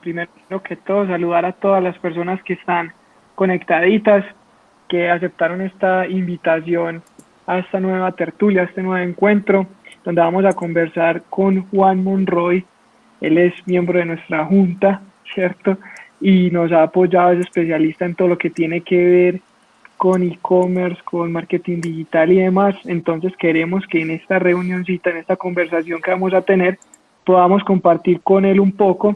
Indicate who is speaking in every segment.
Speaker 1: primero que todo, saludar a todas las personas que están conectaditas, que aceptaron esta invitación a esta nueva tertulia, a este nuevo encuentro, donde vamos a conversar con Juan Monroy. Él es miembro de nuestra junta, ¿cierto? Y nos ha apoyado, es especialista en todo lo que tiene que ver con e-commerce, con marketing digital y demás. Entonces queremos que en esta reunioncita, en esta conversación que vamos a tener, podamos compartir con él un poco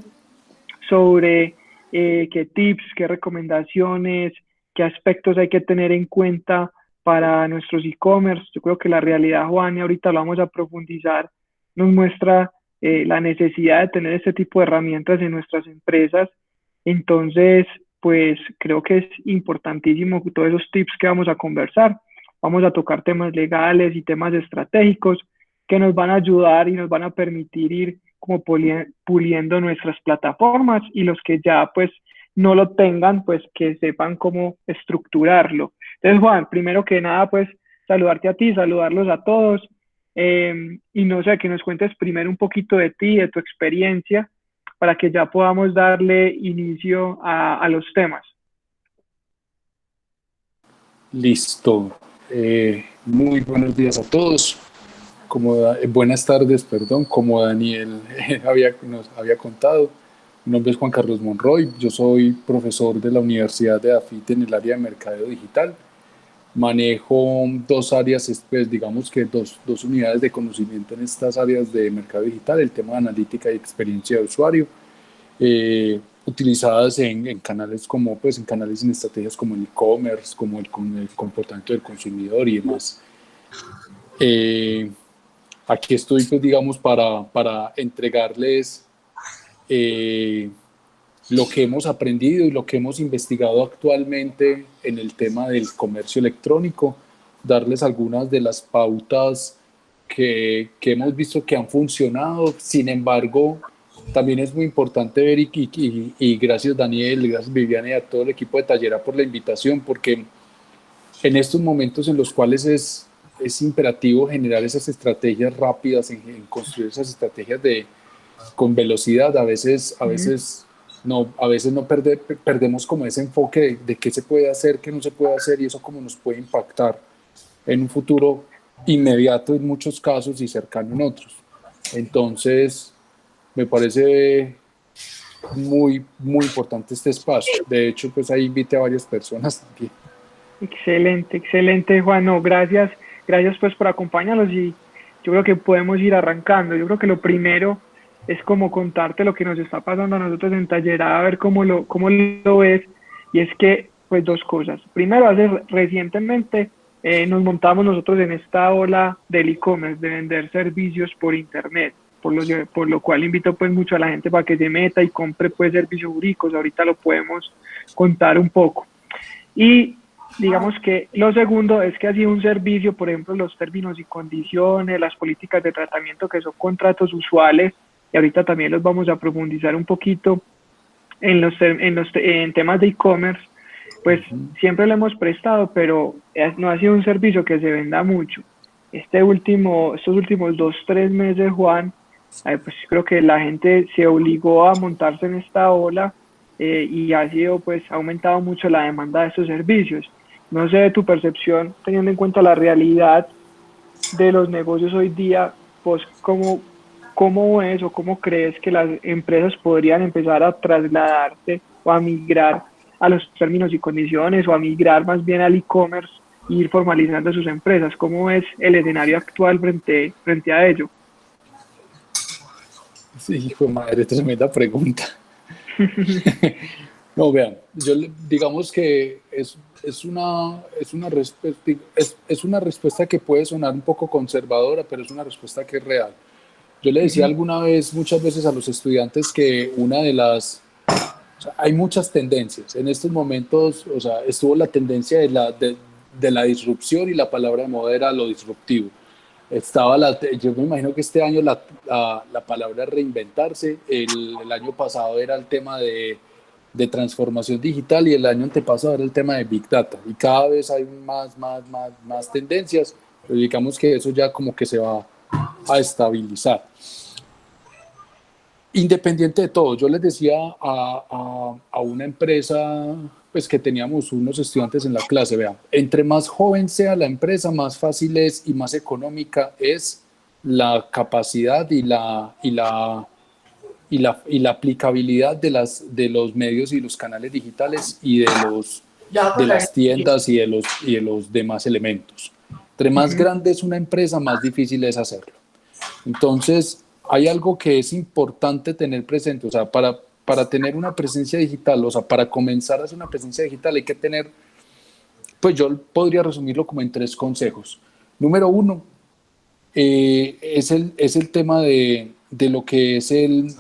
Speaker 1: sobre qué tips, qué recomendaciones, qué aspectos hay que tener en cuenta para nuestros e-commerce. Yo creo que la realidad, Juan, y ahorita lo vamos a profundizar, nos muestra la necesidad de tener este tipo de herramientas en nuestras empresas. Entonces, pues creo que es importantísimo todos esos tips que vamos a conversar. Vamos a tocar temas legales y temas estratégicos que nos van a ayudar y nos van a permitir ir como puliendo nuestras plataformas, y los que ya pues no lo tengan, pues que sepan cómo estructurarlo. Entonces, Juan, primero que nada, pues saludarte a ti, saludarlos a todos, y no sé, que nos cuentes primero un poquito de ti, de tu experiencia, para que ya podamos darle inicio a los temas.
Speaker 2: Listo. Muy buenos días a todos. Buenas tardes, perdón. Como Daniel nos había contado, mi nombre es Juan Carlos Monroy. Yo soy profesor de la Universidad de AFIT en el área de mercadeo digital. Manejo dos áreas, pues digamos que dos unidades de conocimiento en estas áreas de mercado digital, el tema de analítica y experiencia de usuario, utilizadas en canales como, pues en canales en estrategias como el e-commerce, como con el comportamiento del consumidor y demás. Aquí estoy, pues digamos, para entregarles lo que hemos aprendido y lo que hemos investigado actualmente en el tema del comercio electrónico, darles algunas de las pautas que hemos visto que han funcionado. Sin embargo, también es muy importante ver, y gracias Daniel, gracias Viviana y a todo el equipo de Tallera por la invitación, porque en estos momentos en los cuales es imperativo generar esas estrategias rápidas, en construir esas estrategias con velocidad, a veces no perdemos como ese enfoque de qué se puede hacer, qué no se puede hacer, y eso cómo nos puede impactar en un futuro inmediato en muchos casos y cercano en otros. Entonces, me parece muy importante este espacio. De hecho, pues ahí invité a varias personas también.
Speaker 1: Excelente, excelente, Juan. No, gracias, gracias pues por acompañarnos, y yo creo que podemos ir arrancando. Yo creo que lo primero es como contarte lo que nos está pasando a nosotros en Tallerada, a ver cómo lo ves. Y es que, pues dos cosas. Primero, recientemente nos montamos nosotros en esta ola del e-commerce, de vender servicios por internet, por lo cual invito pues mucho a la gente para que se meta y compre pues servicios jurídicos. Ahorita lo podemos contar un poco. Y digamos que lo segundo es que ha sido un servicio, por ejemplo, los términos y condiciones, las políticas de tratamiento, que son contratos usuales, y ahorita también los vamos a profundizar un poquito en temas de e-commerce, pues siempre lo hemos prestado, pero no ha sido un servicio que se venda mucho. Estos últimos 2, 3 meses, Juan, pues creo que la gente se obligó a montarse en esta ola, y ha sido, pues, ha aumentado mucho la demanda de estos servicios. No sé de tu percepción, teniendo en cuenta la realidad de los negocios hoy día, pues, ¿cómo es o cómo crees que las empresas podrían empezar a trasladarse o a migrar a los términos y condiciones, o a migrar más bien al e-commerce e ir formalizando sus empresas? ¿Cómo es el escenario actual frente a ello?
Speaker 2: Sí, hijo de madre, tremenda pregunta. No, vean, digamos que es una respuesta que puede sonar un poco conservadora, pero es una respuesta que es real. Yo le decía alguna vez, muchas veces a los estudiantes, que o sea, hay muchas tendencias. En estos momentos, o sea, estuvo la tendencia de la disrupción, y la palabra de moda era lo disruptivo. Yo me imagino que este año la palabra reinventarse, el año pasado era el tema de transformación digital, y el año antepasado era el tema de Big Data, y cada vez hay más tendencias, pero digamos que eso ya como que se va a estabilizar. Independiente de todo, yo les decía a una empresa pues que teníamos unos estudiantes en la clase, vean, entre más joven sea la empresa, más fácil es y más económica es la capacidad y la aplicabilidad de los medios y los canales digitales y de las tiendas y de los demás elementos. Entre más
Speaker 1: Ujú.
Speaker 2: grande es una empresa, más difícil es hacerlo. Entonces, hay algo que es importante tener presente, o sea, para tener una presencia digital, o sea, para comenzar a hacer una presencia digital hay que tener, pues yo podría resumirlo como en 3 consejos. Número 1, es el tema de lo que es el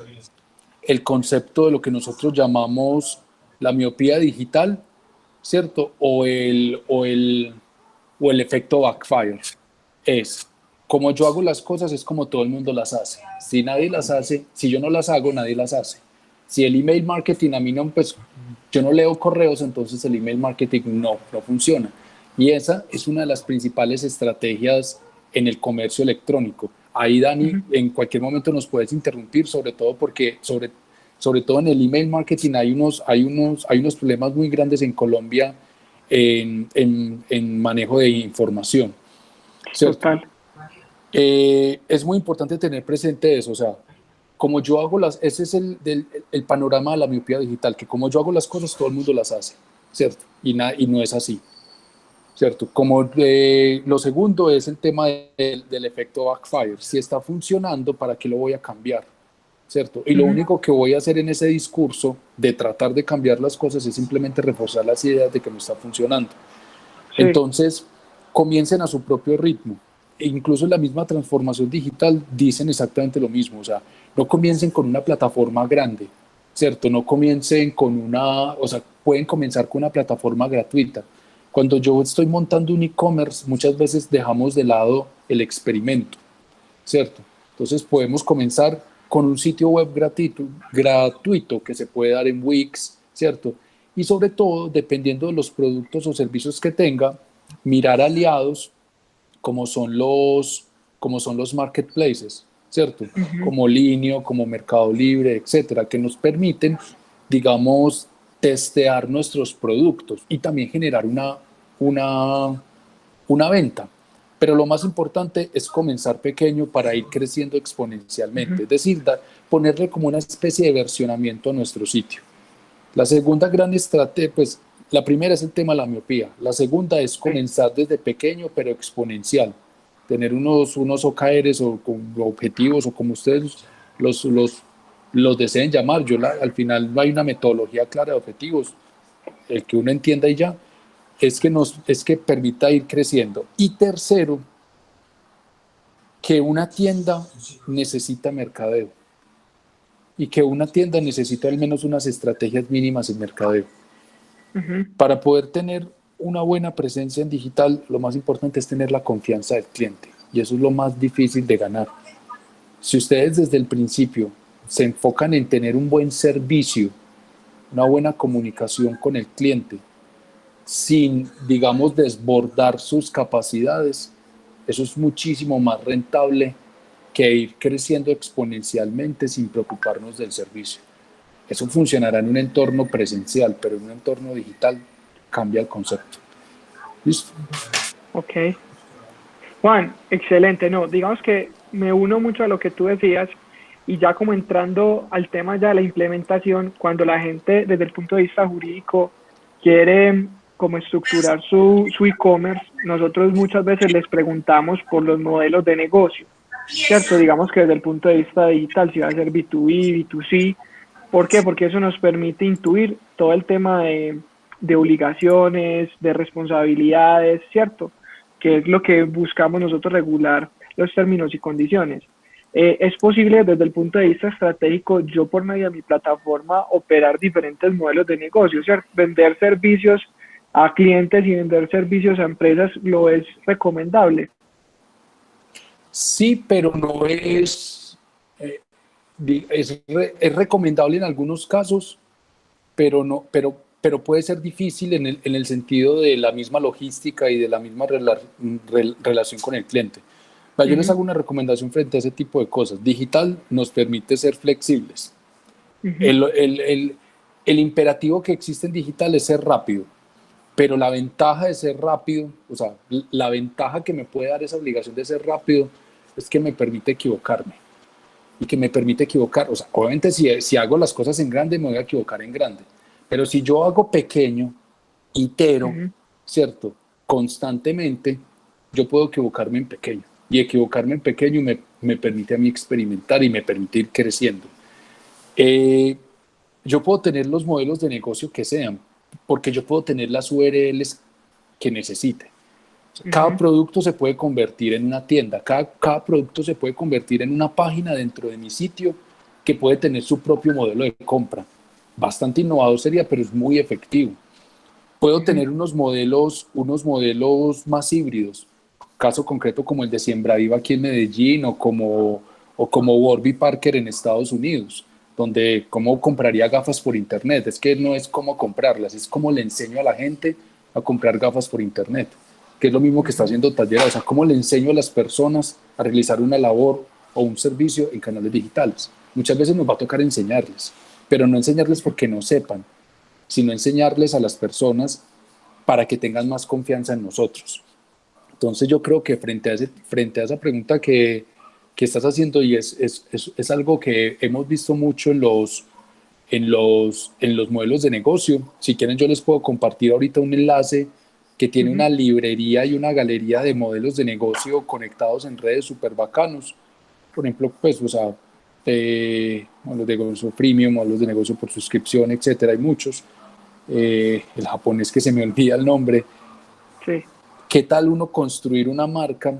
Speaker 2: concepto de lo que nosotros llamamos la miopía digital, ¿cierto? O el efecto backfire. Es como yo hago las cosas, es como todo el mundo las hace. Si nadie las hace, si yo no las hago, nadie las hace. Si el email marketing a mí no, pues yo no leo correos, entonces el email marketing no funciona. Y esa es una de las principales estrategias en el comercio electrónico. Ahí, Dani,
Speaker 1: Ujú.
Speaker 2: en cualquier momento nos puedes interrumpir, sobre todo porque, sobre todo en el email marketing hay unos problemas muy grandes en Colombia en manejo de información, ¿cierto?
Speaker 1: Total.
Speaker 2: Es muy importante tener presente eso, o sea, como yo hago ese es el panorama de la miopía digital, que como yo hago las cosas, todo el mundo las hace, ¿cierto? Y no es así, ¿cierto? Como lo segundo es el tema del efecto backfire. Si está funcionando, ¿para qué lo voy a cambiar? ¿Cierto? Y lo
Speaker 1: Ujú.
Speaker 2: único que voy a hacer en ese discurso de tratar de cambiar las cosas es simplemente reforzar las ideas de que no está funcionando.
Speaker 1: Sí.
Speaker 2: Entonces, comiencen a su propio ritmo. E incluso en la misma transformación digital dicen exactamente lo mismo. O sea, no comiencen con una plataforma grande, ¿cierto? No comiencen o sea, pueden comenzar con una plataforma gratuita. Cuando yo estoy montando un e-commerce, muchas veces dejamos de lado el experimento, ¿cierto? Entonces podemos comenzar con un sitio web gratuito que se puede dar en Wix, ¿cierto? Y sobre todo, dependiendo de los productos o servicios que tenga, mirar aliados como son los marketplaces, ¿cierto?
Speaker 1: Ujú.
Speaker 2: Como Linio, como Mercado Libre, etcétera, que nos permiten, digamos, testear nuestros productos y también generar una venta. Pero lo más importante es comenzar pequeño para ir creciendo
Speaker 1: Ujú.
Speaker 2: exponencialmente, es decir, ponerle como una especie de versionamiento a nuestro sitio. La segunda gran estrategia, pues la primera es el tema de la miopía, la segunda es
Speaker 1: Sí.
Speaker 2: comenzar desde pequeño pero exponencial, tener unos OKRs o objetivos o como ustedes los, los, los deseen llamar. Al final no hay una metodología clara de objetivos, el que uno entienda y ya, es que permita ir creciendo. Y tercero, que una tienda necesita mercadeo y que una tienda necesita al menos unas estrategias mínimas en mercadeo.
Speaker 1: Ujú.
Speaker 2: Para poder tener una buena presencia en digital, lo más importante es tener la confianza del cliente y eso es lo más difícil de ganar. Si ustedes desde el principio se enfocan en tener un buen servicio, una buena comunicación con el cliente, sin, digamos, desbordar sus capacidades, eso es muchísimo más rentable que ir creciendo exponencialmente sin preocuparnos del servicio. Eso funcionará en un entorno presencial, pero en un entorno digital cambia el concepto. ¿Listo?
Speaker 1: Ok. Juan, excelente. No, digamos que me uno mucho a lo que tú decías y ya como entrando al tema ya de la implementación, cuando la gente desde el punto de vista jurídico quiere como estructurar su e-commerce, nosotros muchas veces les preguntamos por los modelos de negocio, ¿cierto? Digamos que desde el punto de vista digital, si va a ser B2B, B2C, ¿por qué? Porque eso nos permite intuir todo el tema de obligaciones, de responsabilidades, ¿cierto? Que es lo que buscamos nosotros regular los términos y condiciones. Es posible desde el punto de vista estratégico, yo por medio de mi plataforma operar diferentes modelos de negocio, ¿cierto? Vender servicios a clientes y vender servicios a empresas lo es recomendable.
Speaker 2: Sí, pero no es recomendable en algunos casos, pero no, pero puede ser difícil en el sentido de la misma logística y de la misma relación con el cliente. Yo les hago una recomendación frente a ese tipo de cosas. Digital nos permite ser flexibles. El imperativo que existe en digital es ser rápido, pero la ventaja de ser rápido, o sea, la ventaja que me puede dar esa obligación de ser rápido es que me permite equivocarme y que me permite equivocar. O sea, obviamente si hago las cosas en grande me voy a equivocar en grande, pero si yo hago pequeño, itero, ¿cierto? Constantemente, yo puedo equivocarme en pequeño y equivocarme en pequeño me permite a mí experimentar y me permite ir creciendo. Yo puedo tener los modelos de negocio que sean, porque yo puedo tener las URLs que necesite. Cada producto se puede convertir en una tienda, cada producto se puede convertir en una página dentro de mi sitio que puede tener su propio modelo de compra. Bastante innovador sería, pero es muy efectivo. Puedo tener unos modelos más híbridos, caso concreto como el de Siembra Viva aquí en Medellín o como Warby Parker en Estados Unidos, donde cómo compraría gafas por internet. Es que no es cómo comprarlas, es cómo le enseño a la gente a comprar gafas por internet, que es lo mismo que está haciendo Tallera. O sea, cómo le enseño a las personas a realizar una labor o un servicio en canales digitales. Muchas veces nos va a tocar enseñarles, pero no enseñarles porque no sepan, sino enseñarles a las personas para que tengan más confianza en nosotros. Entonces yo creo que frente a esa pregunta que estás haciendo, y es algo que hemos visto mucho en los modelos de negocio. Si quieren yo les puedo compartir ahorita un enlace que tiene una librería y una galería de modelos de negocio conectados en redes súper bacanos. Por ejemplo, pues, o sea, modelos de negocio premium, modelos de negocio por suscripción, etcétera, hay muchos. El japonés que se me olvida el nombre.
Speaker 1: Sí.
Speaker 2: ¿Qué tal uno construir una marca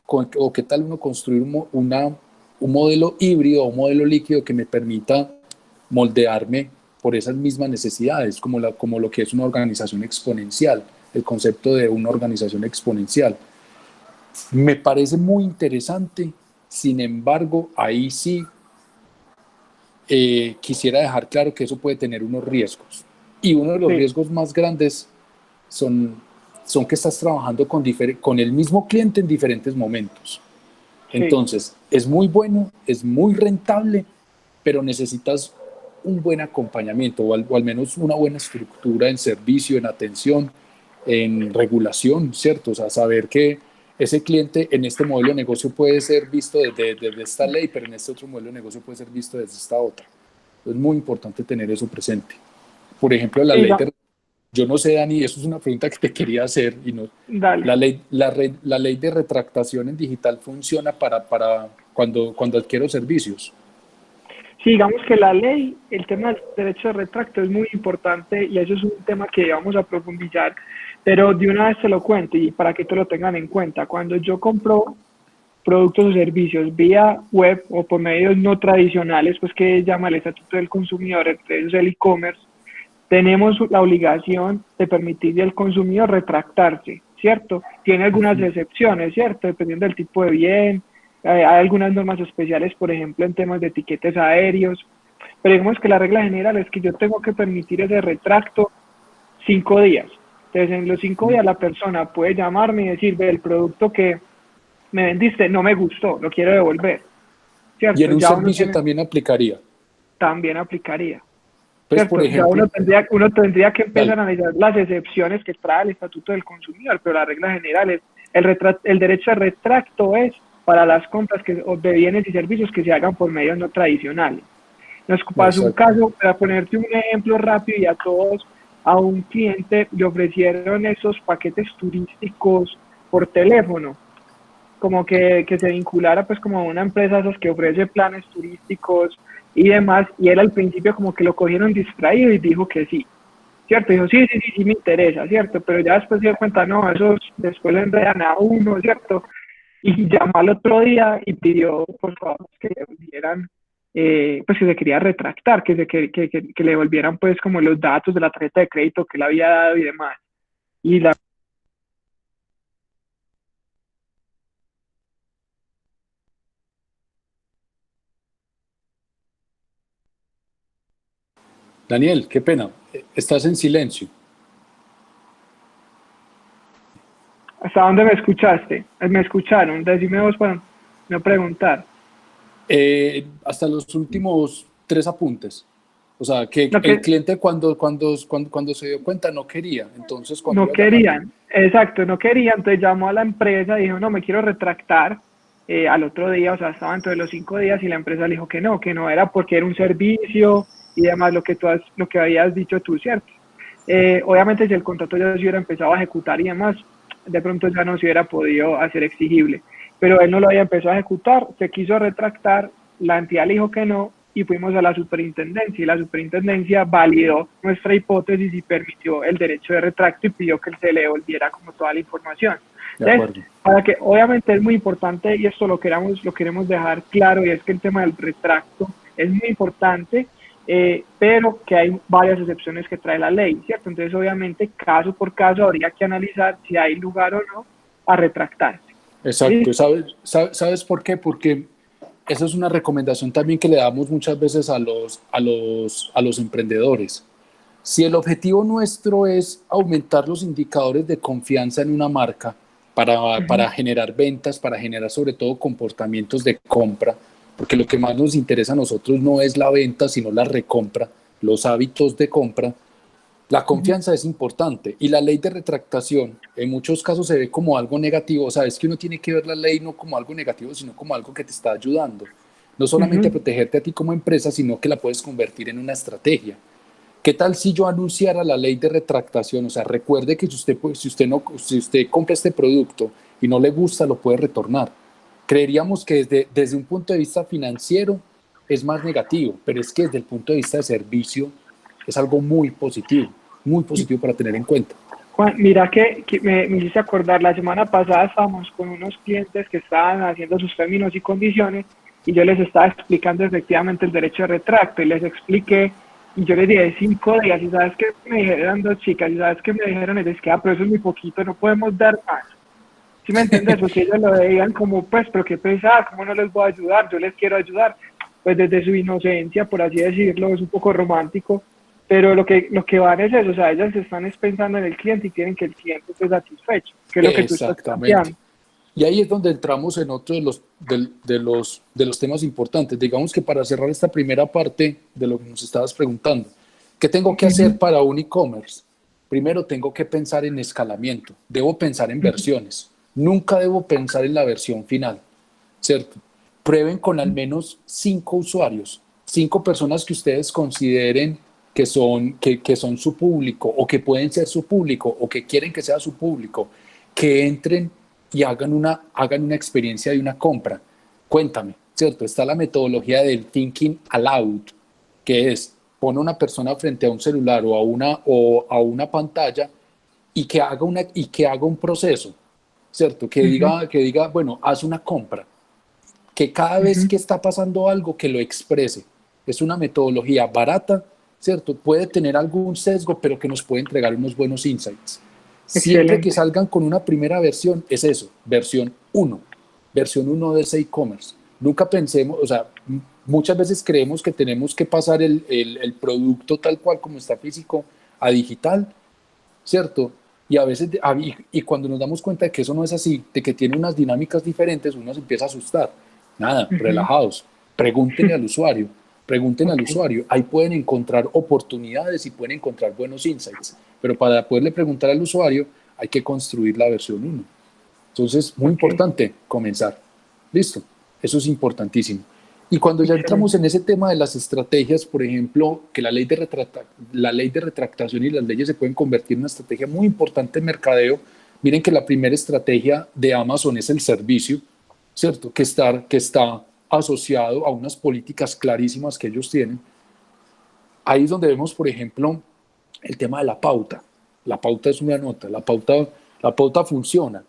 Speaker 2: o qué tal uno construir un modelo híbrido o un modelo líquido que me permita moldearme por esas mismas necesidades, como lo que es una organización exponencial, el concepto de una organización exponencial? Me parece muy interesante, sin embargo, ahí sí quisiera dejar claro que eso puede tener unos riesgos. Y uno de los
Speaker 1: Sí.
Speaker 2: riesgos más grandes son que estás trabajando con el mismo cliente en diferentes momentos.
Speaker 1: Sí.
Speaker 2: Entonces, es muy bueno, es muy rentable, pero necesitas un buen acompañamiento o al menos una buena estructura en servicio, en atención, en regulación, ¿cierto? O sea, saber que ese cliente en este modelo de negocio puede ser visto desde esta ley, pero en este otro modelo de negocio puede ser visto desde esta otra. Es muy importante tener eso presente. Por ejemplo, la
Speaker 1: Sí,
Speaker 2: ley de... Yo no sé, Dani, eso es una pregunta que te quería hacer.
Speaker 1: dale.
Speaker 2: La ley de retractación en digital funciona para cuando adquiero servicios.
Speaker 1: Sí, digamos que la ley, el tema del derecho de retracto es muy importante y eso es un tema que vamos a profundizar, pero de una vez te lo cuento y para que te lo tengan en cuenta. Cuando yo compro productos o servicios vía web o por medios no tradicionales, pues que llama el Estatuto del Consumidor, entre ellos el e-commerce, tenemos la obligación de permitirle al consumidor retractarse, ¿cierto? Tiene algunas excepciones, ¿cierto? Dependiendo del tipo de bien, hay algunas normas especiales, por ejemplo, en temas de etiquetes aéreos, pero digamos que la regla general es que yo tengo que permitir ese retracto 5 días. Entonces, en los 5 días la persona puede llamarme y decir, ve, el producto que me vendiste no me gustó, lo quiero devolver,
Speaker 2: Y en
Speaker 1: ¿cierto?
Speaker 2: un
Speaker 1: Ya uno
Speaker 2: servicio
Speaker 1: tiene,
Speaker 2: también aplicaría.
Speaker 1: también aplicaría.
Speaker 2: Pues, por
Speaker 1: ¿Cierto? Ya
Speaker 2: ejemplo,
Speaker 1: uno tendría que empezar
Speaker 2: dale.
Speaker 1: a analizar las excepciones que trae el Estatuto del Consumidor, pero la regla general es el derecho de retracto es para las compras de bienes y servicios que se hagan por medios no tradicionales. Nos pasó un
Speaker 2: Exacto.
Speaker 1: caso, para ponerte un ejemplo rápido y a todos, a un cliente le ofrecieron esos paquetes turísticos por teléfono, como que se vinculara pues como a una empresa esas que ofrece planes turísticos y demás, y él al principio como que lo cogieron distraído y dijo que sí, ¿cierto? Dijo, sí, sí, sí, sí me interesa, ¿cierto? Pero ya después se dio cuenta, no, esos después le enredan a uno, ¿cierto? Y llamó al otro día y pidió, por favor, que le volvieran, pues que se quería retractar, que le volvieran pues como los datos de la tarjeta de crédito que le había dado y demás. Y la
Speaker 2: Daniel, qué pena. Estás en silencio.
Speaker 1: ¿Hasta dónde me escuchaste? ¿Me escucharon? Decime vos para no preguntar.
Speaker 2: Hasta los últimos 3 apuntes. O sea, que
Speaker 1: Lo
Speaker 2: el
Speaker 1: que
Speaker 2: cliente cuando se dio cuenta no quería. Entonces, cuando
Speaker 1: no
Speaker 2: iba a llamar,
Speaker 1: querían, exacto, no querían, entonces llamó a la empresa y dijo, no, me quiero retractar al otro día, o sea, estaba dentro de los 5 días y la empresa le dijo que no era porque era un servicio y demás, lo que habías dicho tú, ¿cierto? Obviamente si el contrato ya se hubiera empezado a ejecutar y demás, de pronto ya no se hubiera podido hacer exigible, pero él no lo había empezado a ejecutar, se quiso retractar, la entidad le dijo que no y fuimos a la superintendencia y la superintendencia validó nuestra hipótesis y permitió el derecho de retracto y pidió que se le devolviera como toda la información.
Speaker 2: de
Speaker 1: Entonces,
Speaker 2: acuerdo.
Speaker 1: para que obviamente es muy importante y esto lo queremos dejar claro y es que el tema del retracto es muy importante, pero que hay varias excepciones que trae la ley, ¿cierto? Entonces, obviamente, caso por caso habría que analizar si hay lugar o no a retractarse.
Speaker 2: Exacto.
Speaker 1: ¿Listo?
Speaker 2: ¿Sabes por qué? Porque esa es una recomendación también que le damos muchas veces a los emprendedores. Si el objetivo nuestro es aumentar los indicadores de confianza en una marca para generar ventas, para generar sobre todo comportamientos de compra, porque lo que más nos interesa a nosotros no es la venta, sino la recompra, los hábitos de compra, la confianza es importante y la ley de retractación en muchos casos se ve como algo negativo. O sea, es que uno tiene que ver la ley no como algo negativo, sino como algo que te está ayudando. No solamente a protegerte a ti como empresa, sino que la puedes convertir en una estrategia. ¿Qué tal si yo anunciara la ley de retractación? O sea, recuerde que si usted compra este producto y no le gusta, lo puede retornar. Creeríamos que desde un punto de vista financiero es más negativo, pero es que desde el punto de vista de servicio es algo muy positivo para tener en cuenta.
Speaker 1: Juan, mira que me hiciste acordar, la semana pasada estábamos con unos clientes que estaban haciendo sus términos y condiciones y yo les estaba explicando efectivamente el derecho de retracto y les expliqué y yo les dije 5 días y sabes que me dijeron dos chicas y sabes que me dijeron es que pero eso es muy poquito, no podemos dar más. ¿Sí me entiendes? Porque ellos lo veían como pues, pero qué pesada, ¿cómo no les voy a ayudar? Yo les quiero ayudar. Pues desde su inocencia, por así decirlo, es un poco romántico, pero lo que van es eso, o sea, ellas están pensando en el cliente y quieren que el cliente esté satisfecho, que es lo que tú estás
Speaker 2: Exactamente.
Speaker 1: planteando.
Speaker 2: Y ahí es donde entramos en otro de los temas importantes. Digamos que para cerrar esta primera parte de lo que nos estabas preguntando, ¿qué tengo que hacer para un e-commerce? Primero tengo que pensar en escalamiento, debo pensar en versiones, nunca debo pensar en la versión final, ¿cierto? Prueben con al menos 5 usuarios, 5 personas que ustedes consideren que son su público o que pueden ser su público o que quieren que sea su público, que entren y hagan una experiencia de una compra. Cuéntame, ¿cierto? Está la metodología del thinking aloud, que es pone a una persona frente a un celular o a una pantalla y que haga un proceso, ¿cierto? Que diga, bueno, haz una compra, que cada vez que está pasando algo, que lo exprese. Es una metodología barata, ¿cierto? Puede tener algún sesgo, pero que nos puede entregar unos buenos insights. Siempre que
Speaker 1: Excelente.
Speaker 2: salgan con una primera versión, es eso, versión 1 de ese e-commerce. Nunca pensemos, o sea, muchas veces creemos que tenemos que pasar el producto tal cual como está físico a digital, ¿cierto? Y a veces, y cuando nos damos cuenta de que eso no es así, de que tiene unas dinámicas diferentes, uno se empieza a asustar. Nada, relajados. Pregúntenle al
Speaker 1: Ok.
Speaker 2: usuario. Ahí pueden encontrar oportunidades y pueden encontrar buenos insights. Pero para poderle preguntar al usuario, hay que construir la versión 1. Entonces, muy
Speaker 1: Ok.
Speaker 2: importante comenzar. Listo. Eso es importantísimo. Y cuando ya entramos
Speaker 1: Excelente.
Speaker 2: en ese tema de las estrategias, por ejemplo, que la ley de retractación y las leyes se pueden convertir en una estrategia muy importante en mercadeo. Miren que la primera estrategia de Amazon es el servicio, ¿cierto? Que está asociado a unas políticas clarísimas que ellos tienen. Ahí es donde vemos, por ejemplo, el tema de la pauta. La pauta es una nota, la pauta funciona,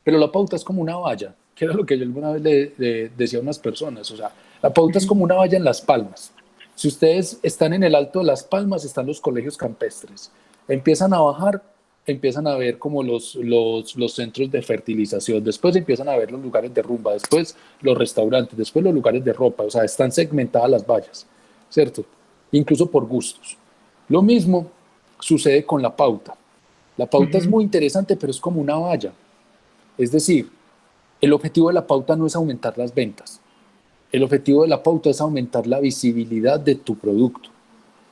Speaker 2: pero la pauta es como una valla, que era lo que yo alguna vez le decía a unas personas. O sea, la pauta es como una valla en Las Palmas. Si ustedes están en el Alto de Las Palmas, están los colegios campestres. Empiezan a bajar, empiezan a ver como los centros de fertilización, después empiezan a ver los lugares de rumba, después los restaurantes, después los lugares de ropa. O sea, están segmentadas las vallas, ¿cierto? Incluso por gustos. Lo mismo sucede con la pauta. La pauta es muy interesante, pero es como una valla. Es decir, el objetivo de la pauta no es aumentar las ventas. El objetivo de la pauta es aumentar la visibilidad de tu producto.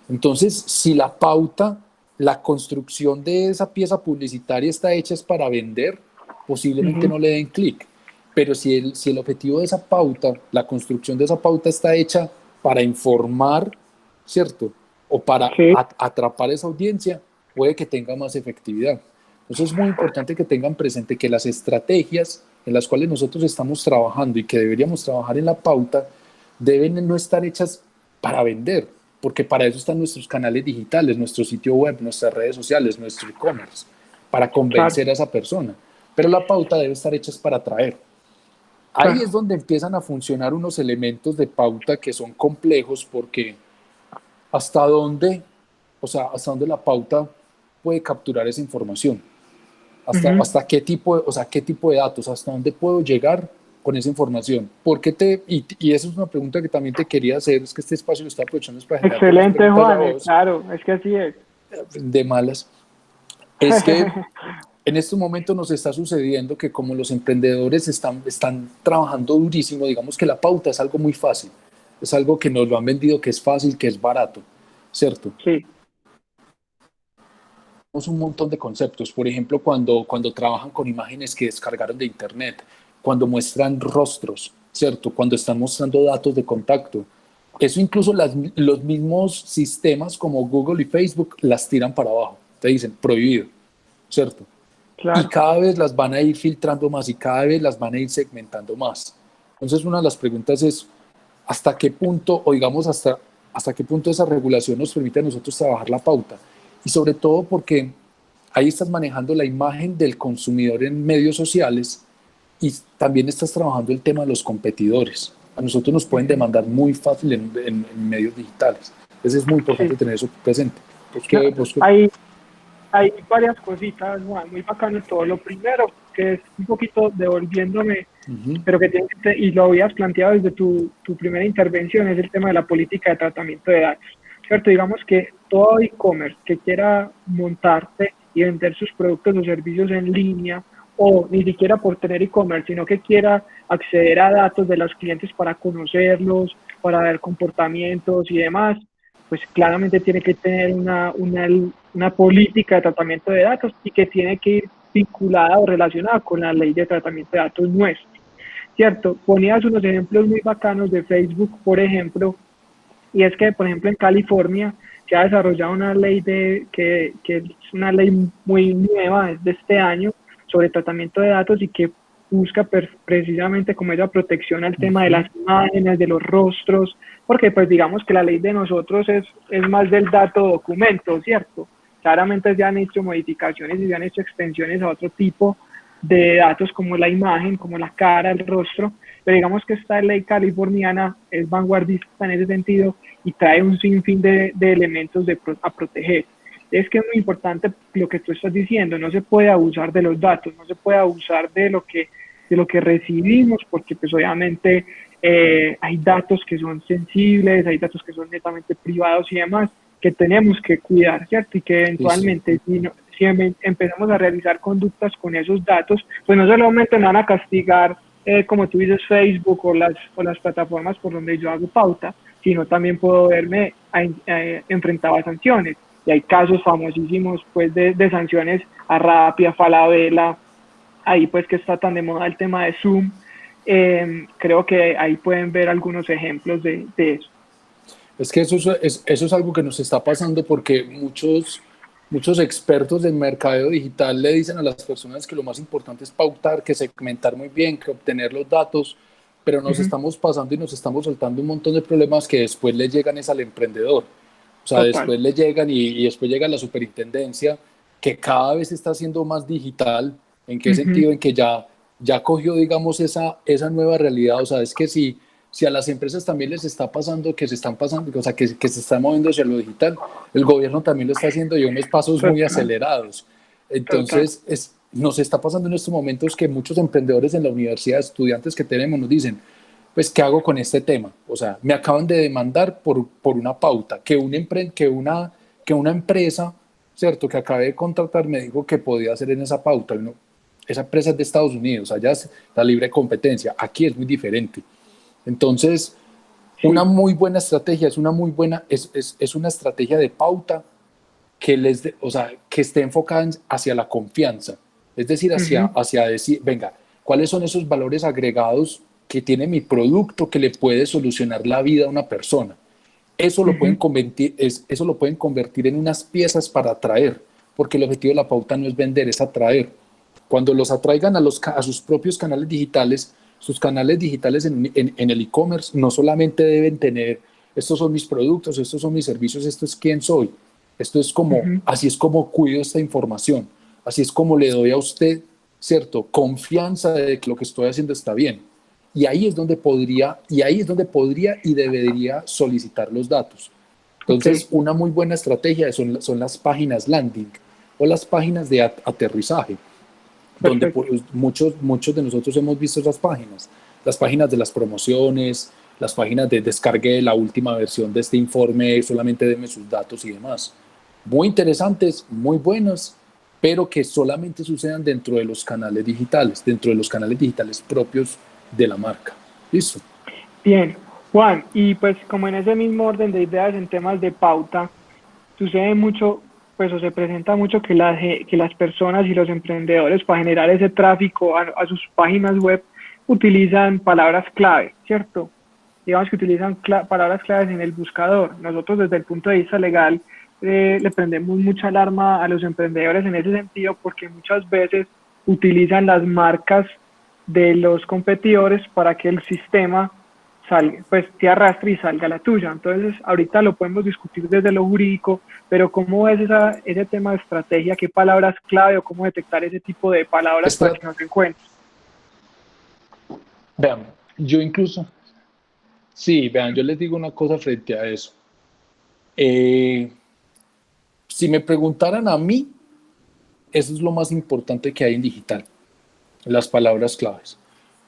Speaker 2: Entonces, si la pauta, la construcción de esa pieza publicitaria está hecha es para vender, posiblemente
Speaker 1: Ujú.
Speaker 2: no le den clic. Pero si el objetivo de esa pauta, la construcción de esa pauta está hecha para informar, ¿cierto? O para
Speaker 1: Sí,
Speaker 2: atrapar esa audiencia, puede que tenga más efectividad. Entonces es muy importante que tengan presente que las estrategias en las cuales nosotros estamos trabajando y que deberíamos trabajar en la pauta deben no estar hechas para vender, porque para eso están nuestros canales digitales, nuestro sitio web, nuestras redes sociales, nuestro e-commerce, para
Speaker 1: claro,
Speaker 2: convencer a esa persona. Pero la pauta debe estar hecha para atraer. Ahí es
Speaker 1: claro.
Speaker 2: donde empiezan a funcionar unos elementos de pauta que son complejos porque hasta dónde, o sea, hasta dónde la pauta puede capturar esa información,
Speaker 1: Ujú.
Speaker 2: hasta qué tipo, o sea, qué tipo de datos, hasta dónde puedo llegar con esa información. Y esa es una pregunta que también te quería hacer, es que este espacio lo está aprovechando para generarte más
Speaker 1: Excelente,
Speaker 2: preguntas a
Speaker 1: Juan.
Speaker 2: vos,
Speaker 1: Claro, es que así es.
Speaker 2: de malas. Es que en este momento nos está sucediendo que como los emprendedores están trabajando durísimo, digamos que la pauta es algo muy fácil, es algo que nos lo han vendido que es fácil, que es barato, ¿cierto?
Speaker 1: Sí,
Speaker 2: Tenemos un montón de conceptos, por ejemplo, cuando trabajan con imágenes que descargaron de internet, cuando muestran rostros, ¿cierto? Cuando están mostrando datos de contacto. Eso incluso los mismos sistemas como Google y Facebook las tiran para abajo, te dicen prohibido, ¿cierto? Y
Speaker 1: claro.
Speaker 2: cada vez las van a ir filtrando más y cada vez las van a ir segmentando más. Entonces, una de las preguntas es, ¿hasta qué punto, o digamos, hasta qué punto esa regulación nos permite a nosotros trabajar la pauta? Y sobre todo porque ahí estás manejando la imagen del consumidor en medios sociales y también estás trabajando el tema de los competidores. A nosotros nos pueden
Speaker 1: Ujú.
Speaker 2: demandar muy fácil en medios digitales. Entonces es muy
Speaker 1: Sí.
Speaker 2: importante tener eso presente. Pues
Speaker 1: No,
Speaker 2: que, pues que,
Speaker 1: hay varias cositas, Juan, muy bacano todo. Lo primero, que es un poquito devolviéndome,
Speaker 2: uh-huh,
Speaker 1: pero que tiene y lo habías planteado desde tu primera intervención, es el tema de la política de tratamiento de datos. ¿Cierto? Digamos que todo e-commerce que quiera montarse y vender sus productos o servicios en línea, o ni siquiera por tener e-commerce, sino que quiera acceder a datos de los clientes para conocerlos, para ver comportamientos y demás, pues claramente tiene que tener una política de tratamiento de datos y que tiene que ir vinculada o relacionada con la ley de tratamiento de datos nuestra. ¿Cierto? Ponías unos ejemplos muy bacanos de Facebook, por ejemplo, y es que, por ejemplo, en California se ha desarrollado una ley que es una ley muy nueva, es de este año, sobre tratamiento de datos y que busca precisamente como esa protección al tema de
Speaker 2: uh-huh.
Speaker 1: las imágenes, de los rostros, porque pues digamos que la ley de nosotros es más del dato documento, ¿cierto? Claramente se han hecho modificaciones y se han hecho extensiones a otro tipo de datos como la imagen, como la cara, el rostro, pero digamos que esta ley californiana es vanguardista en ese sentido y trae un sinfín de elementos a proteger. Es que es muy importante lo que tú estás diciendo, no se puede abusar de los datos, no se puede abusar de lo que recibimos, porque pues obviamente hay datos que son sensibles, hay datos que son netamente privados y demás, que tenemos que cuidar, ¿cierto? Y que
Speaker 2: Sí, sí.
Speaker 1: eventualmente si empezamos a realizar conductas con esos datos, pues no solamente me van a castigar, como tú dices, Facebook o las plataformas por donde yo hago pauta, sino también puedo verme enfrentado a sanciones. Y hay casos famosísimos pues de sanciones a Rappi, a Falabella, ahí pues que está tan de moda el tema de Zoom. Creo que ahí pueden ver algunos ejemplos de eso.
Speaker 2: Es que eso es algo que nos está pasando porque muchos expertos del mercadeo digital le dicen a las personas que lo más importante es pautar, que segmentar muy bien, que obtener los datos, pero nos
Speaker 1: Ujú.
Speaker 2: estamos pasando y nos estamos soltando un montón de problemas que después le llegan es al emprendedor. O sea,
Speaker 1: Total.
Speaker 2: después le llegan y después llega la superintendencia, que cada vez está siendo más digital. ¿En qué
Speaker 1: Ujú.
Speaker 2: sentido? En que ya cogió, digamos, esa nueva realidad. O sea, es que si a las empresas también les está pasando, que se están pasando, o sea, que se están moviendo hacia lo digital, el gobierno también lo está haciendo y a unos pasos muy
Speaker 1: Total.
Speaker 2: acelerados.
Speaker 1: Total.
Speaker 2: Entonces, nos está pasando en estos momentos que muchos emprendedores en la universidad, estudiantes que tenemos, nos dicen, pues, ¿qué hago con este tema? O sea, me acaban de demandar por una pauta, que una empresa, ¿cierto?, que acabé de contratar me dijo que podía hacer en esa pauta. Y uno, esa empresa es de Estados Unidos, allá es la libre competencia, aquí es muy diferente. Entonces, una
Speaker 1: Sí.
Speaker 2: muy buena estrategia es una estrategia de pauta o sea, que esté enfocada hacia la confianza, es decir,
Speaker 1: Ujú,
Speaker 2: hacia decir, venga, ¿cuáles son esos valores agregados que tiene mi producto que le puede solucionar la vida a una persona?
Speaker 1: ujú.
Speaker 2: Eso lo pueden convertir en unas piezas para atraer, porque el objetivo de la pauta no es vender, es atraer. Cuando los atraigan a sus propios canales digitales, sus canales digitales en el e-commerce no solamente deben tener, estos son mis productos, estos son mis servicios, esto es quién soy, esto es como,
Speaker 1: Ujú.
Speaker 2: así es como cuido esta información, así es como le doy a usted, ¿cierto? Confianza de que lo que estoy haciendo está bien. Y ahí es donde podría y debería solicitar los datos.
Speaker 1: Ok,
Speaker 2: Entonces, una muy buena estrategia son las páginas landing o las páginas de aterrizaje, donde
Speaker 1: perfecto.
Speaker 2: muchos de nosotros hemos visto esas páginas, las páginas de las promociones, las páginas de descargue la última versión de este informe, solamente denme sus datos y demás. Muy interesantes, muy buenas, pero que solamente sucedan dentro de los canales digitales propios de la marca. ¿Listo?
Speaker 1: Bien, Juan, y pues como en ese mismo orden de ideas en temas de pauta, sucede mucho, pues o se presenta mucho que que las personas y los emprendedores para generar ese tráfico a sus páginas web utilizan palabras clave, ¿cierto? Digamos que utilizan palabras claves en el buscador. Nosotros desde el punto de vista legal le prendemos mucha alarma a los emprendedores en ese sentido porque muchas veces utilizan las marcas de los competidores para que el sistema salga, pues te arrastre y salga la tuya. Entonces, ahorita lo podemos discutir desde lo jurídico, pero ¿cómo es ese tema de estrategia? ¿Qué palabras clave o cómo detectar ese tipo de palabras para que no se encuentren?
Speaker 2: Vean, yo incluso, sí, vean, yo les digo una cosa frente a eso. Eh, si me preguntaran a mí, eso es lo más importante que hay en digital, las palabras claves.
Speaker 1: Uh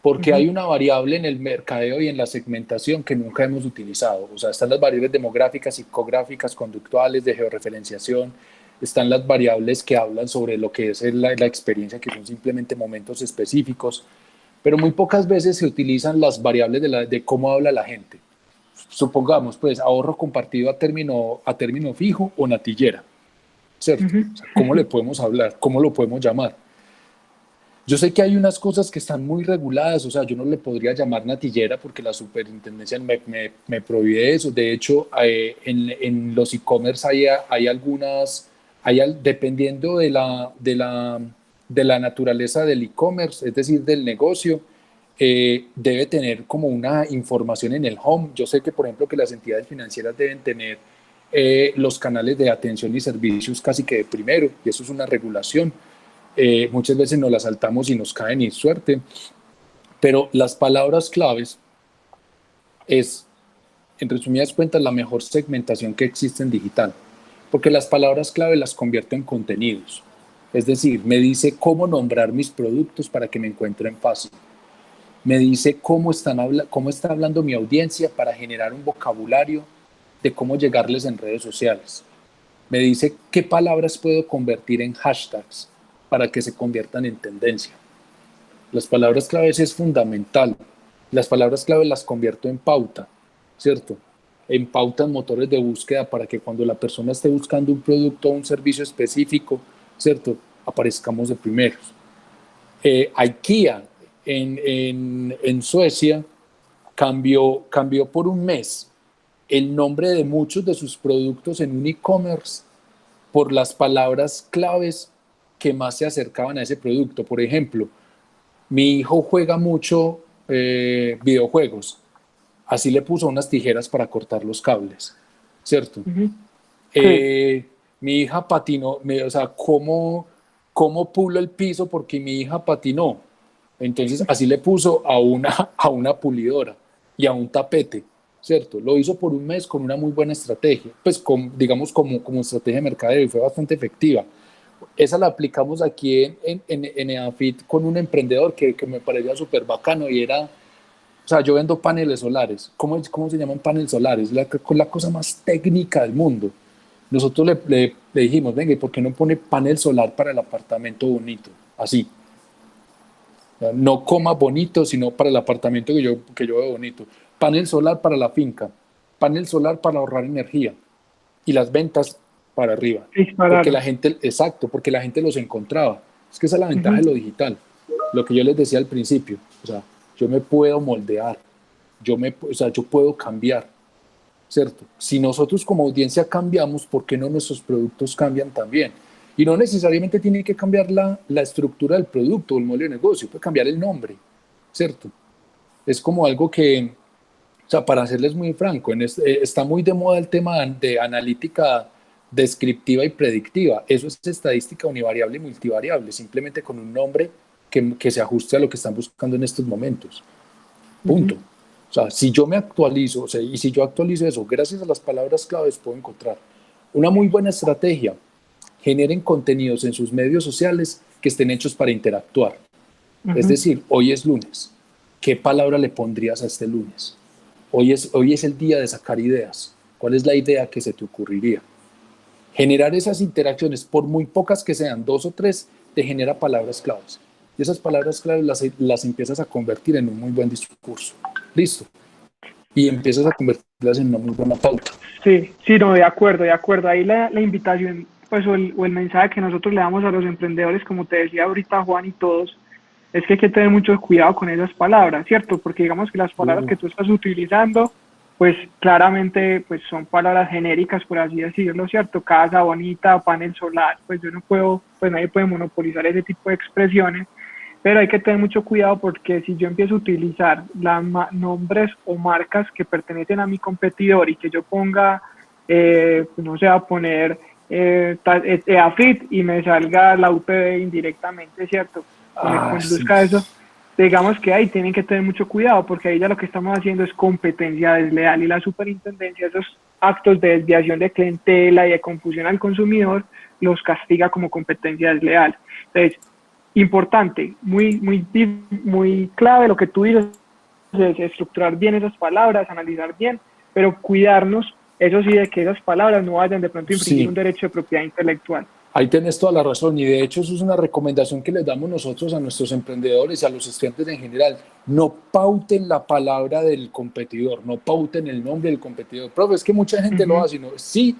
Speaker 2: Porque
Speaker 1: -huh,
Speaker 2: hay una variable en el mercadeo y en la segmentación que nunca hemos utilizado. O sea, están las variables demográficas, psicográficas, conductuales, de georreferenciación, están las variables que hablan sobre lo que es la experiencia, que son simplemente momentos específicos, pero muy pocas veces se utilizan las variables de cómo habla la gente. Supongamos, pues, ahorro compartido a término fijo o natillera,
Speaker 1: uh
Speaker 2: ¿cierto?
Speaker 1: -huh.
Speaker 2: O sea, ¿cómo le podemos hablar? ¿Cómo lo podemos llamar? Yo sé que hay unas cosas que están muy reguladas, o sea, yo no le podría llamar natillera porque la superintendencia me prohíbe eso. De hecho, en los e-commerce hay algunas, dependiendo de la naturaleza del e-commerce, es decir, del negocio, debe tener como una información en el home. Yo sé que, por ejemplo, que las entidades financieras deben tener los canales de atención y servicios casi que de primero, y eso es una regulación. Muchas veces nos las saltamos y nos cae ni suerte, pero las palabras claves es, en resumidas cuentas, la mejor segmentación que existe en digital, porque las palabras clave las convierte en contenidos. Es decir, me dice cómo nombrar mis productos para que me encuentren fácil. Me dice cómo está hablando mi audiencia para generar un vocabulario de cómo llegarles en redes sociales. Me dice qué palabras puedo convertir en hashtags para que se conviertan en tendencia. Las palabras claves es fundamental. Las palabras claves las convierto en pauta, ¿cierto? En pauta en motores de búsqueda para que cuando la persona esté buscando un producto o un servicio específico, ¿cierto? Aparezcamos de primeros. IKEA en Suecia cambió por un mes el nombre de muchos de sus productos en un e-commerce por las palabras claves que más se acercaban a ese producto. Por ejemplo, mi hijo juega mucho videojuegos. Así le puso unas tijeras para cortar los cables, ¿cierto?
Speaker 1: Uh -huh. Sí,
Speaker 2: Eh, Mi hija patinó, o sea, ¿cómo pulo el piso? Porque mi hija patinó. Entonces, así le puso a una pulidora y a un tapete, ¿cierto? Lo hizo por un mes con una muy buena estrategia, pues digamos como estrategia de mercadeo y fue bastante efectiva. Esa la aplicamos aquí en EAFIT con un emprendedor que me parecía súper bacano y era, o sea, yo vendo paneles solares. ¿Cómo se llaman paneles solares? La cosa más técnica del mundo. Nosotros le dijimos, venga, ¿y por qué no pone panel solar para el apartamento bonito? Así. No coma bonito, sino para el apartamento que yo veo bonito. Panel solar para la finca, panel solar para ahorrar energía y las ventas para arriba. Porque
Speaker 1: Dispararon.
Speaker 2: la gente, exacto, porque la gente los encontraba. Es que esa es la ventaja de
Speaker 1: Ujú,
Speaker 2: lo digital. Lo que yo les decía al principio, o sea, yo me puedo moldear, o sea, yo puedo cambiar, ¿cierto? Si nosotros como audiencia cambiamos, ¿por qué no nuestros productos cambian también? Y no necesariamente tiene que cambiar la estructura del producto o el modelo de negocio, puede cambiar el nombre, ¿cierto? Es como algo que, o sea, para serles muy franco, está muy de moda el tema de analítica descriptiva y predictiva. Eso es estadística univariable y multivariable, simplemente con un nombre que se ajuste a lo que están buscando en estos momentos.
Speaker 1: ujú.
Speaker 2: Punto. O sea, si yo me actualizo, o sea, y si yo actualizo eso, gracias a las palabras claves puedo encontrar una muy buena estrategia. Generen contenidos en sus medios sociales que estén hechos para interactuar. Es
Speaker 1: Ujú.
Speaker 2: decir, hoy es lunes. ¿Qué palabra le pondrías a este lunes? Hoy es el día de sacar ideas. ¿Cuál es la idea que se te ocurriría? Generar esas interacciones, por muy pocas que sean, 2 o 3, te genera palabras claves. Y esas palabras claves las empiezas a convertir en un muy buen discurso. Listo. Y empiezas a convertirlas en una muy buena pauta.
Speaker 1: Sí, sí, no, de acuerdo, de acuerdo. Ahí la invitación, pues, o el mensaje que nosotros le damos a los emprendedores, como te decía ahorita Juan y todos, es que hay que tener mucho cuidado con esas palabras, ¿cierto? Porque digamos que las palabras que tú estás utilizando, pues claramente pues son palabras genéricas, por así decirlo, ¿cierto? Casa bonita, panel solar, pues yo no puedo, pues nadie puede monopolizar ese tipo de expresiones, pero hay que tener mucho cuidado porque si yo empiezo a utilizar nombres o marcas que pertenecen a mi competidor y que yo ponga, pues no sé, a poner EAFIT y me salga la UPB indirectamente, ¿cierto? O me
Speaker 2: Sí.
Speaker 1: conduzca a eso, digamos que ahí tienen que tener mucho cuidado porque ahí ya lo que estamos haciendo es competencia desleal y la superintendencia, esos actos de desviación de clientela y de confusión al consumidor, los castiga como competencia desleal. Entonces, importante, muy clave lo que tú dices, es estructurar bien esas palabras, analizar bien, pero cuidarnos, eso sí, de que esas palabras no vayan de pronto a infringir un
Speaker 2: Sí,
Speaker 1: derecho de propiedad intelectual.
Speaker 2: ahí tenés toda la razón y de hecho eso es una recomendación que les damos nosotros a nuestros emprendedores y a los estudiantes en general. No pauten la palabra del competidor, no pauten el nombre del competidor. Profe, es que mucha
Speaker 1: Uh
Speaker 2: gente lo
Speaker 1: -huh.
Speaker 2: hace, ¿no? Sí,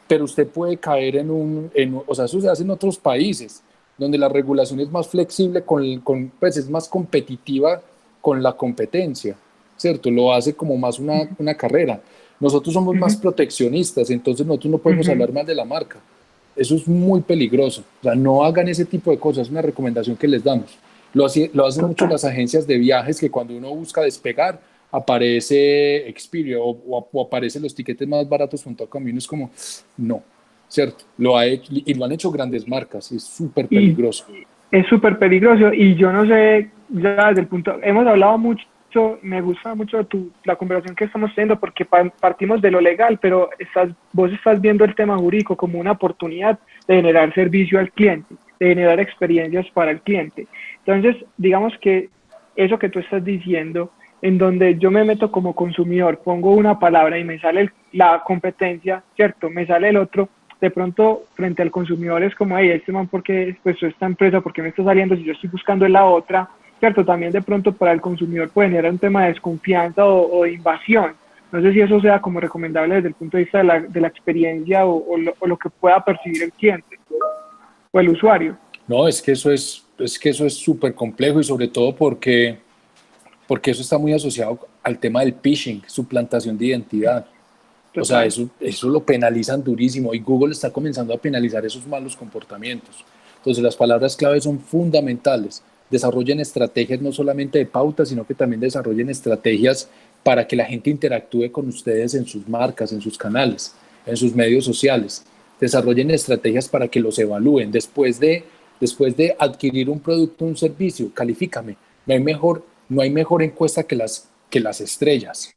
Speaker 2: pero usted puede caer o sea, eso se hace en otros países donde la regulación es más flexible, pues es más competitiva con la competencia, ¿cierto? Lo hace como más una carrera. Nosotros somos
Speaker 1: Uh
Speaker 2: más
Speaker 1: -huh.
Speaker 2: proteccionistas, entonces nosotros no
Speaker 1: Uh
Speaker 2: podemos
Speaker 1: -huh.
Speaker 2: hablar mal de la marca. Eso es muy peligroso. O sea, no hagan ese tipo de cosas, es una recomendación que les damos. Lo hacen mucho
Speaker 1: Total.
Speaker 2: las agencias de viajes que cuando uno busca despegar, aparece Expedia o aparecen los tiquetes más baratos.com y uno es como, no, ¿cierto? Y lo han hecho grandes marcas y es súper
Speaker 1: Y
Speaker 2: peligroso.
Speaker 1: es súper peligroso y yo no sé, ya desde el punto, hemos hablado mucho, me gusta mucho la conversación que estamos teniendo porque partimos de lo legal, pero vos estás viendo el tema jurídico como una oportunidad de generar servicio al cliente, de generar experiencias para el cliente. Entonces, digamos que eso que tú estás diciendo, en donde yo me meto como consumidor, pongo una palabra y me sale la competencia, ¿cierto? Me sale el otro, de pronto frente al consumidor es como, hey, este man, ¿por qué, pues esta empresa, por qué me está saliendo si yo estoy buscando en la otra? ¿Cierto? También de pronto para el consumidor puede generar un tema de desconfianza o de invasión. No sé si eso sea como recomendable desde el punto de vista de la experiencia o lo que pueda percibir el cliente o el usuario.
Speaker 2: No, es que eso es súper complejo y sobre todo porque eso está muy asociado al tema del phishing, suplantación de identidad. O sea,
Speaker 1: Total.
Speaker 2: eso lo penalizan durísimo y Google está comenzando a penalizar esos malos comportamientos. Entonces, las palabras clave son fundamentales. Desarrollen estrategias no solamente de pautas, sino que también desarrollen estrategias para que la gente interactúe con ustedes en sus marcas, en sus canales, en sus medios sociales. Desarrollen estrategias para que los evalúen. Después de adquirir un producto o un servicio, califícame. No hay mejor encuesta que las estrellas.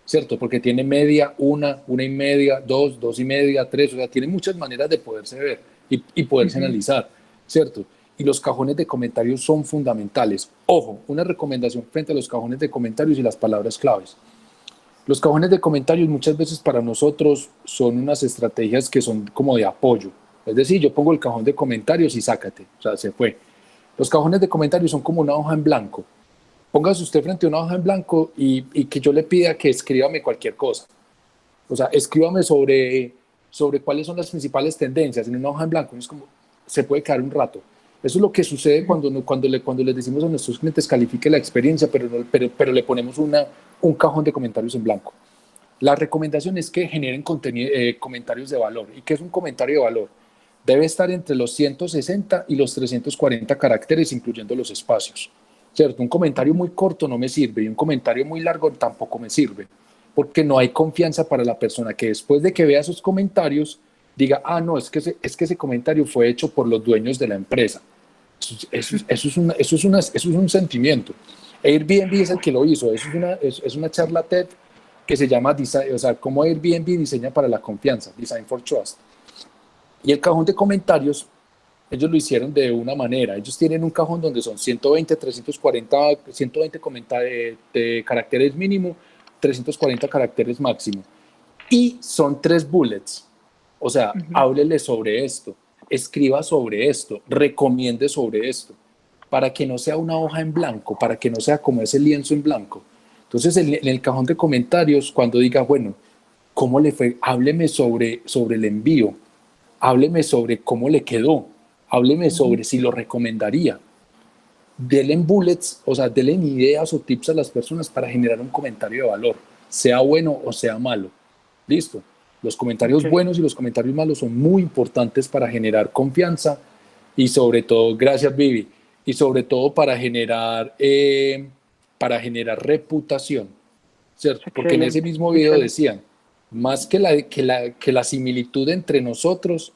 Speaker 2: ¿Cierto? Porque tiene media, una y media, dos y media, tres, o sea, tiene muchas maneras de poderse ver y
Speaker 1: Uh
Speaker 2: poderse
Speaker 1: -huh.
Speaker 2: analizar, ¿cierto? Y los cajones de comentarios son fundamentales. Ojo, una recomendación frente a los cajones de comentarios y las palabras claves. Los cajones de comentarios muchas veces para nosotros son unas estrategias que son como de apoyo. Es decir, yo pongo el cajón de comentarios y sácate, o sea, se fue. Los cajones de comentarios son como una hoja en blanco. Póngase usted frente a una hoja en blanco y que yo le pida que escríbame cualquier cosa. O sea, escríbame sobre cuáles son las principales tendencias en una hoja en blanco. Es como, se puede quedar un rato. Eso es lo que sucede cuando les decimos a nuestros clientes califique la experiencia, pero le ponemos un cajón de comentarios en blanco. La recomendación es que generen comentarios de valor. ¿Y qué es un comentario de valor? Debe estar entre los 160 y los 340 caracteres, incluyendo los espacios. ¿Cierto? Un comentario muy corto no me sirve y un comentario muy largo tampoco me sirve, porque no hay confianza para la persona que después de que vea esos comentarios diga, ah, no, es que ese comentario fue hecho por los dueños de la empresa. Eso es un sentimiento. Airbnb es el que lo hizo, es una charla TED que se llama, o sea, cómo Airbnb diseña para la confianza, Design for Trust. Y el cajón de comentarios, ellos lo hicieron de una manera. Ellos tienen un cajón donde son 120, 340, 120 de caracteres mínimo, 340 caracteres máximo. Y son 3 bullets. O sea, háblele sobre esto, escriba sobre esto, recomiende sobre esto, para que no sea una hoja en blanco, para que no sea como ese lienzo en blanco. Entonces, en el cajón de comentarios, cuando diga, bueno, ¿cómo le fue? Hábleme sobre el envío, hábleme sobre cómo le quedó, hábleme sobre si lo recomendaría. Denle bullets, o sea, denle ideas o tips a las personas para generar un comentario de valor, sea bueno o sea malo. Listo. Los comentarios buenos y los comentarios malos son muy importantes para generar confianza y sobre todo, gracias Vivi, y sobre todo para generar reputación, ¿cierto? Porque en ese mismo video decían, más que la similitud entre nosotros,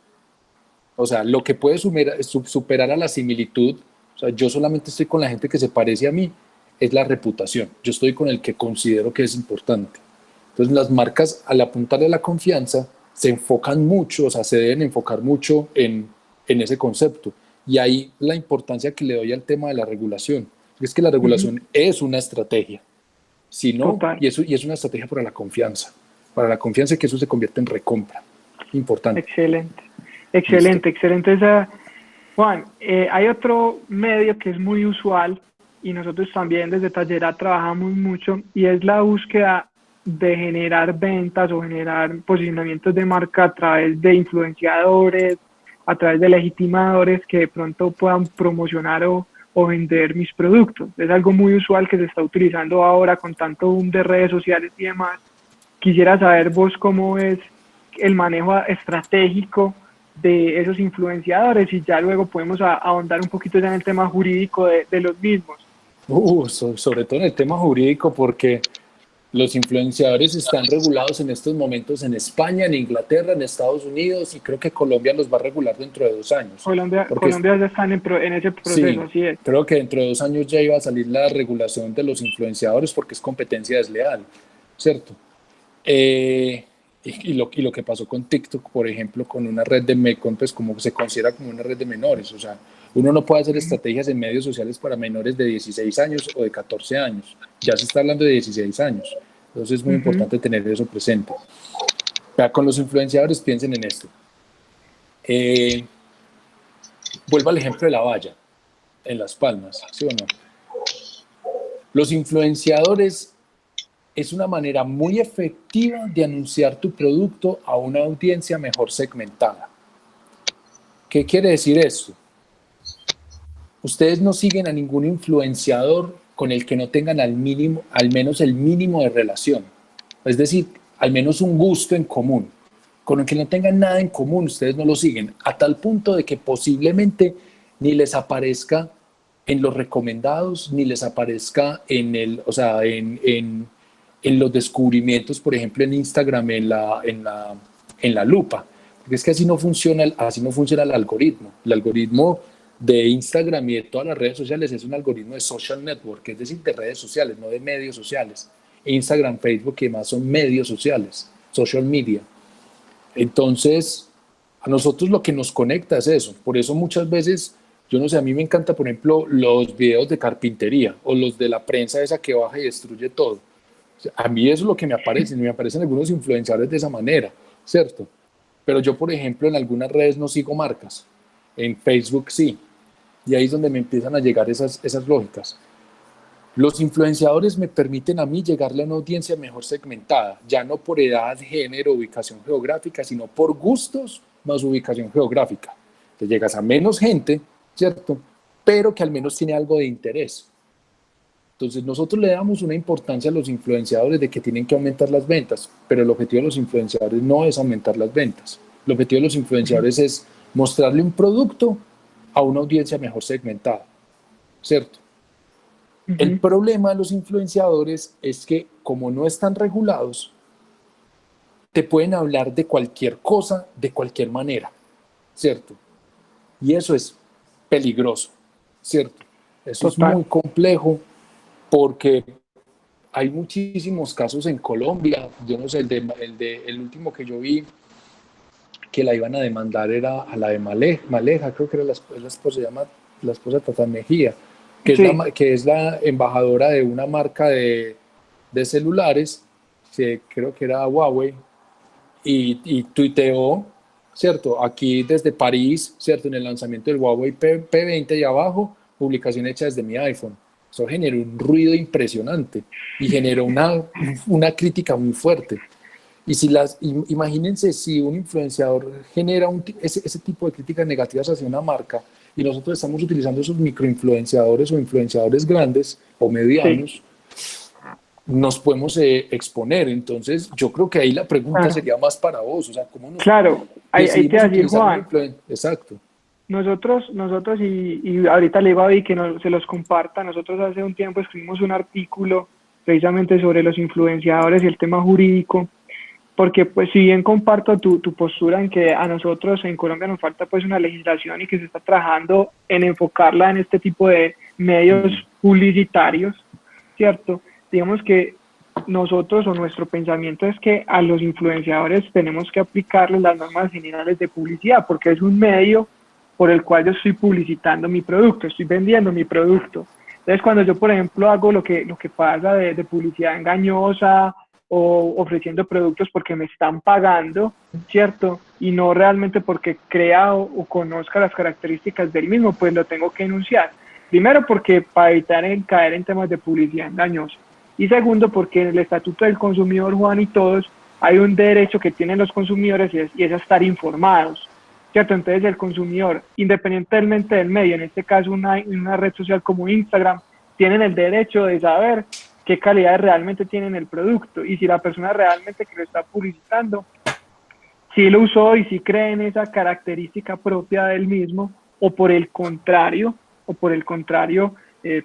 Speaker 2: o sea, lo que puede superar a la similitud, o sea, yo solamente estoy con la gente que se parece a mí, es la reputación. Yo estoy con el que considero que es importante. Entonces, las marcas, al apuntarle a la confianza, se enfocan mucho, o sea, se deben enfocar mucho en ese concepto. Y ahí la importancia que le doy al tema de la regulación. Es que la regulación es una estrategia. Si no, y es una estrategia para la confianza. Para la confianza y que eso se convierte en recompra. Importante.
Speaker 1: Excelente Juan, hay otro medio que es muy usual y nosotros también desde Tallera trabajamos mucho y es la búsqueda de generar ventas o generar posicionamientos de marca a través de influenciadores, a través de legitimadores que de pronto puedan promocionar o vender mis productos. Es algo muy usual que se está utilizando ahora con tanto boom de redes sociales y demás. Quisiera saber vos cómo es el manejo estratégico de esos influenciadores y ya luego podemos ahondar un poquito ya en el tema jurídico de los mismos.
Speaker 2: Sobre todo en el tema jurídico, porque los influenciadores están regulados en estos momentos en España, en Inglaterra, en Estados Unidos y creo que Colombia los va a regular dentro de 2 años.
Speaker 1: Colombia ya está en ese proceso,
Speaker 2: sí,
Speaker 1: así es.
Speaker 2: Creo que dentro de 2 años ya iba a salir la regulación de los influenciadores porque es competencia desleal, ¿cierto? Y lo que pasó con TikTok, por ejemplo, con una red pues como se considera como una red de menores, o sea, uno no puede hacer estrategias en medios sociales para menores de 16 años o de 14 años, ya se está hablando de 16 años, entonces es muy importante tener eso presente. Con los influenciadores piensen en esto. Vuelvo al ejemplo de la valla en Las Palmas, ¿sí o no? Los influenciadores es una manera muy efectiva de anunciar tu producto a una audiencia mejor segmentada. ¿Qué quiere decir esto? Ustedes no siguen a ningún influenciador con el que no tengan al menos el mínimo de relación. Es decir, al menos un gusto en común. Con el que no tengan nada en común, ustedes no lo siguen. A tal punto de que posiblemente ni les aparezca en los recomendados, ni les aparezca en los descubrimientos, por ejemplo, en Instagram, en la lupa. Porque es que así no funciona el algoritmo. El algoritmo de Instagram y de todas las redes sociales es un algoritmo de social network, es decir, de redes sociales, no de medios sociales. Instagram, Facebook y demás son medios sociales, social media. Entonces, a nosotros lo que nos conecta es eso. Por eso muchas veces, yo no sé, a mí me encanta, por ejemplo, los videos de carpintería o los de la prensa esa que baja y destruye todo. A mí eso es lo que me aparecen algunos influenciadores de esa manera, ¿cierto? Pero yo, por ejemplo, en algunas redes no sigo marcas, en Facebook sí. Y ahí es donde me empiezan a llegar esas lógicas. Los influenciadores me permiten a mí llegarle a una audiencia mejor segmentada, ya no por edad, género, ubicación geográfica, sino por gustos más ubicación geográfica. Te llegas a menos gente, ¿cierto? Pero que al menos tiene algo de interés. Entonces nosotros le damos una importancia a los influenciadores de que tienen que aumentar las ventas, pero el objetivo de los influenciadores no es aumentar las ventas. El objetivo de los influenciadores es mostrarle un producto a una audiencia mejor segmentada, ¿cierto? El problema de los influenciadores es que como no están regulados, te pueden hablar de cualquier cosa, de cualquier manera, ¿cierto? Y eso es peligroso, ¿cierto? Eso es muy complejo porque hay muchísimos casos en Colombia. Yo no sé, el último que yo vi que la iban a demandar era a la de Maleja, creo que era la esposa, se llama la esposa de Tata Mejía, que es la embajadora de una marca de celulares, que creo que era Huawei, y tuiteó, ¿cierto? Aquí desde París, ¿cierto? En el lanzamiento del Huawei P20 y abajo, publicación hecha desde mi iPhone. Eso generó un ruido impresionante y generó una crítica muy fuerte. Y imagínense si un influenciador genera ese tipo de críticas negativas hacia una marca y nosotros estamos utilizando esos microinfluenciadores o influenciadores grandes o medianos, nos podemos exponer. Entonces, yo creo que ahí la pregunta sería más para vos. O sea, ¿cómo nos
Speaker 1: hay que decir, Juan,
Speaker 2: exacto.
Speaker 1: Nosotros y ahorita le digo a David que se los comparta. Nosotros hace un tiempo escribimos un artículo precisamente sobre los influenciadores y el tema jurídico, porque pues si bien comparto tu postura en que a nosotros en Colombia nos falta pues una legislación y que se está trabajando en enfocarla en este tipo de medios publicitarios, ¿cierto? Digamos que nosotros o nuestro pensamiento es que a los influenciadores tenemos que aplicarles las normas generales de publicidad, porque es un medio por el cual yo estoy publicitando mi producto, estoy vendiendo mi producto. Entonces, cuando yo, por ejemplo, hago lo que pasa de publicidad engañosa o ofreciendo productos porque me están pagando, ¿cierto? Y no realmente porque crea o conozca las características del mismo, pues lo tengo que denunciar. Primero, porque para evitar caer en temas de publicidad engañosa. Y segundo, porque en el Estatuto del Consumidor, Juan, y todos, hay un derecho que tienen los consumidores y es a estar informados, ¿cierto? Entonces el consumidor, independientemente del medio, en este caso una red social como Instagram, tienen el derecho de saber qué calidad realmente tienen el producto y si la persona realmente que lo está publicitando, si lo usó y si cree en esa característica propia del mismo o por el contrario, pues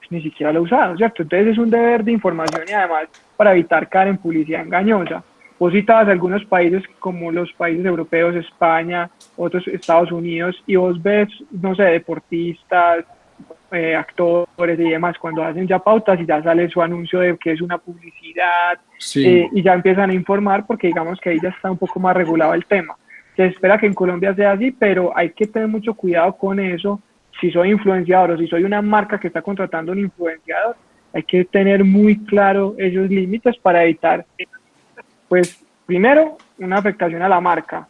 Speaker 1: ni siquiera lo ha usado, ¿cierto? Entonces es un deber de información y además para evitar caer en publicidad engañosa. Vos citabas algunos países como los países europeos, España, otros Estados Unidos, y vos ves, no sé, deportistas, actores y demás, cuando hacen ya pautas y ya sale su anuncio de que es una publicidad, y ya empiezan a informar porque digamos que ahí ya está un poco más regulado el tema. Se espera que en Colombia sea así, pero hay que tener mucho cuidado con eso. Si soy influenciador o si soy una marca que está contratando un influenciador, hay que tener muy claro esos límites para evitar, pues, primero, una afectación a la marca,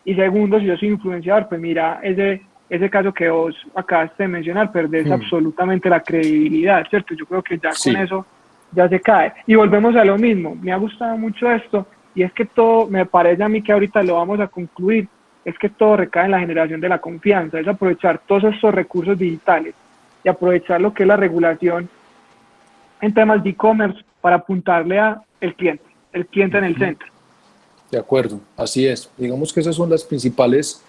Speaker 1: y segundo, si yo soy influenciador, pues mira, ese caso que vos acabaste de mencionar, perdés absolutamente la credibilidad, ¿cierto? Yo creo que ya con eso ya se cae. Y volvemos a lo mismo, me ha gustado mucho esto, y es que todo, me parece a mí que ahorita lo vamos a concluir, es que todo recae en la generación de la confianza, es aprovechar todos estos recursos digitales y aprovechar lo que es la regulación en temas de e-commerce para apuntarle a el cliente en el centro.
Speaker 2: De acuerdo, así es. Digamos que esas son las principales,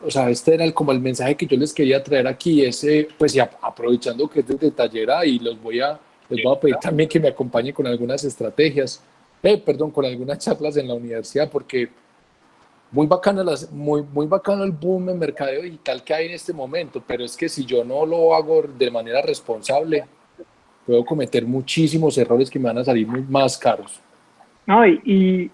Speaker 2: o sea, este era como el mensaje que yo les quería traer aquí, pues ya aprovechando que es de Tallera y les voy a pedir también que me acompañen con algunas estrategias, con algunas charlas en la universidad, porque muy bacano el boom en mercadeo digital que hay en este momento, pero es que si yo no lo hago de manera responsable, puedo cometer muchísimos errores que me van a salir más caros.
Speaker 1: No, y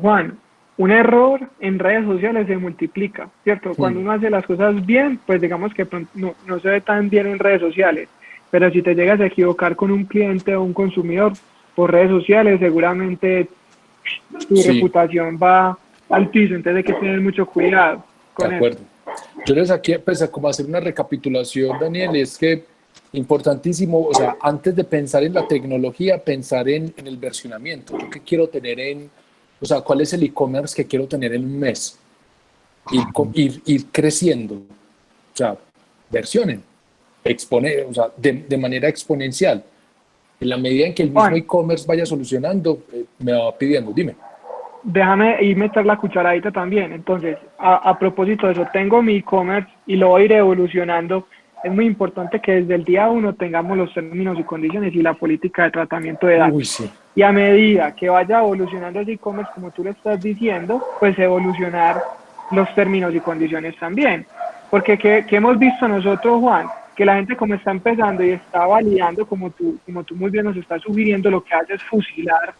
Speaker 1: Juan, un error en redes sociales se multiplica, ¿cierto? Cuando uno hace las cosas bien, pues digamos que no se ve tan bien en redes sociales, pero si te llegas a equivocar con un cliente o un consumidor por redes sociales, seguramente tu reputación va al piso, entonces hay que tener mucho cuidado con
Speaker 2: eso. Yo les aquí, pues, a como hacer una recapitulación, Daniel, es que importantísimo, o sea, antes de pensar en la tecnología, pensar en el versionamiento. ¿Yo qué quiero tener o sea, cuál es el e-commerce que quiero tener en un mes? Ir creciendo, o sea, versionen, exponer, o sea, de manera exponencial. En la medida en que el mismo
Speaker 1: Juan,
Speaker 2: e-commerce vaya solucionando, me va pidiendo, dime.
Speaker 1: déjame ir meter la cucharadita también. Entonces, a propósito de eso, tengo mi e-commerce y lo voy a ir evolucionando. Es muy importante que desde el día uno tengamos los términos y condiciones y la política de tratamiento de
Speaker 2: Uy,
Speaker 1: datos.
Speaker 2: sí,
Speaker 1: Y a medida que vaya evolucionando ese e-commerce, como tú lo estás diciendo, pues evolucionar los términos y condiciones también. Porque ¿qué hemos visto nosotros, Juan? Que la gente como está empezando y está validando, como tú muy bien nos estás sugiriendo, lo que hace es fusilar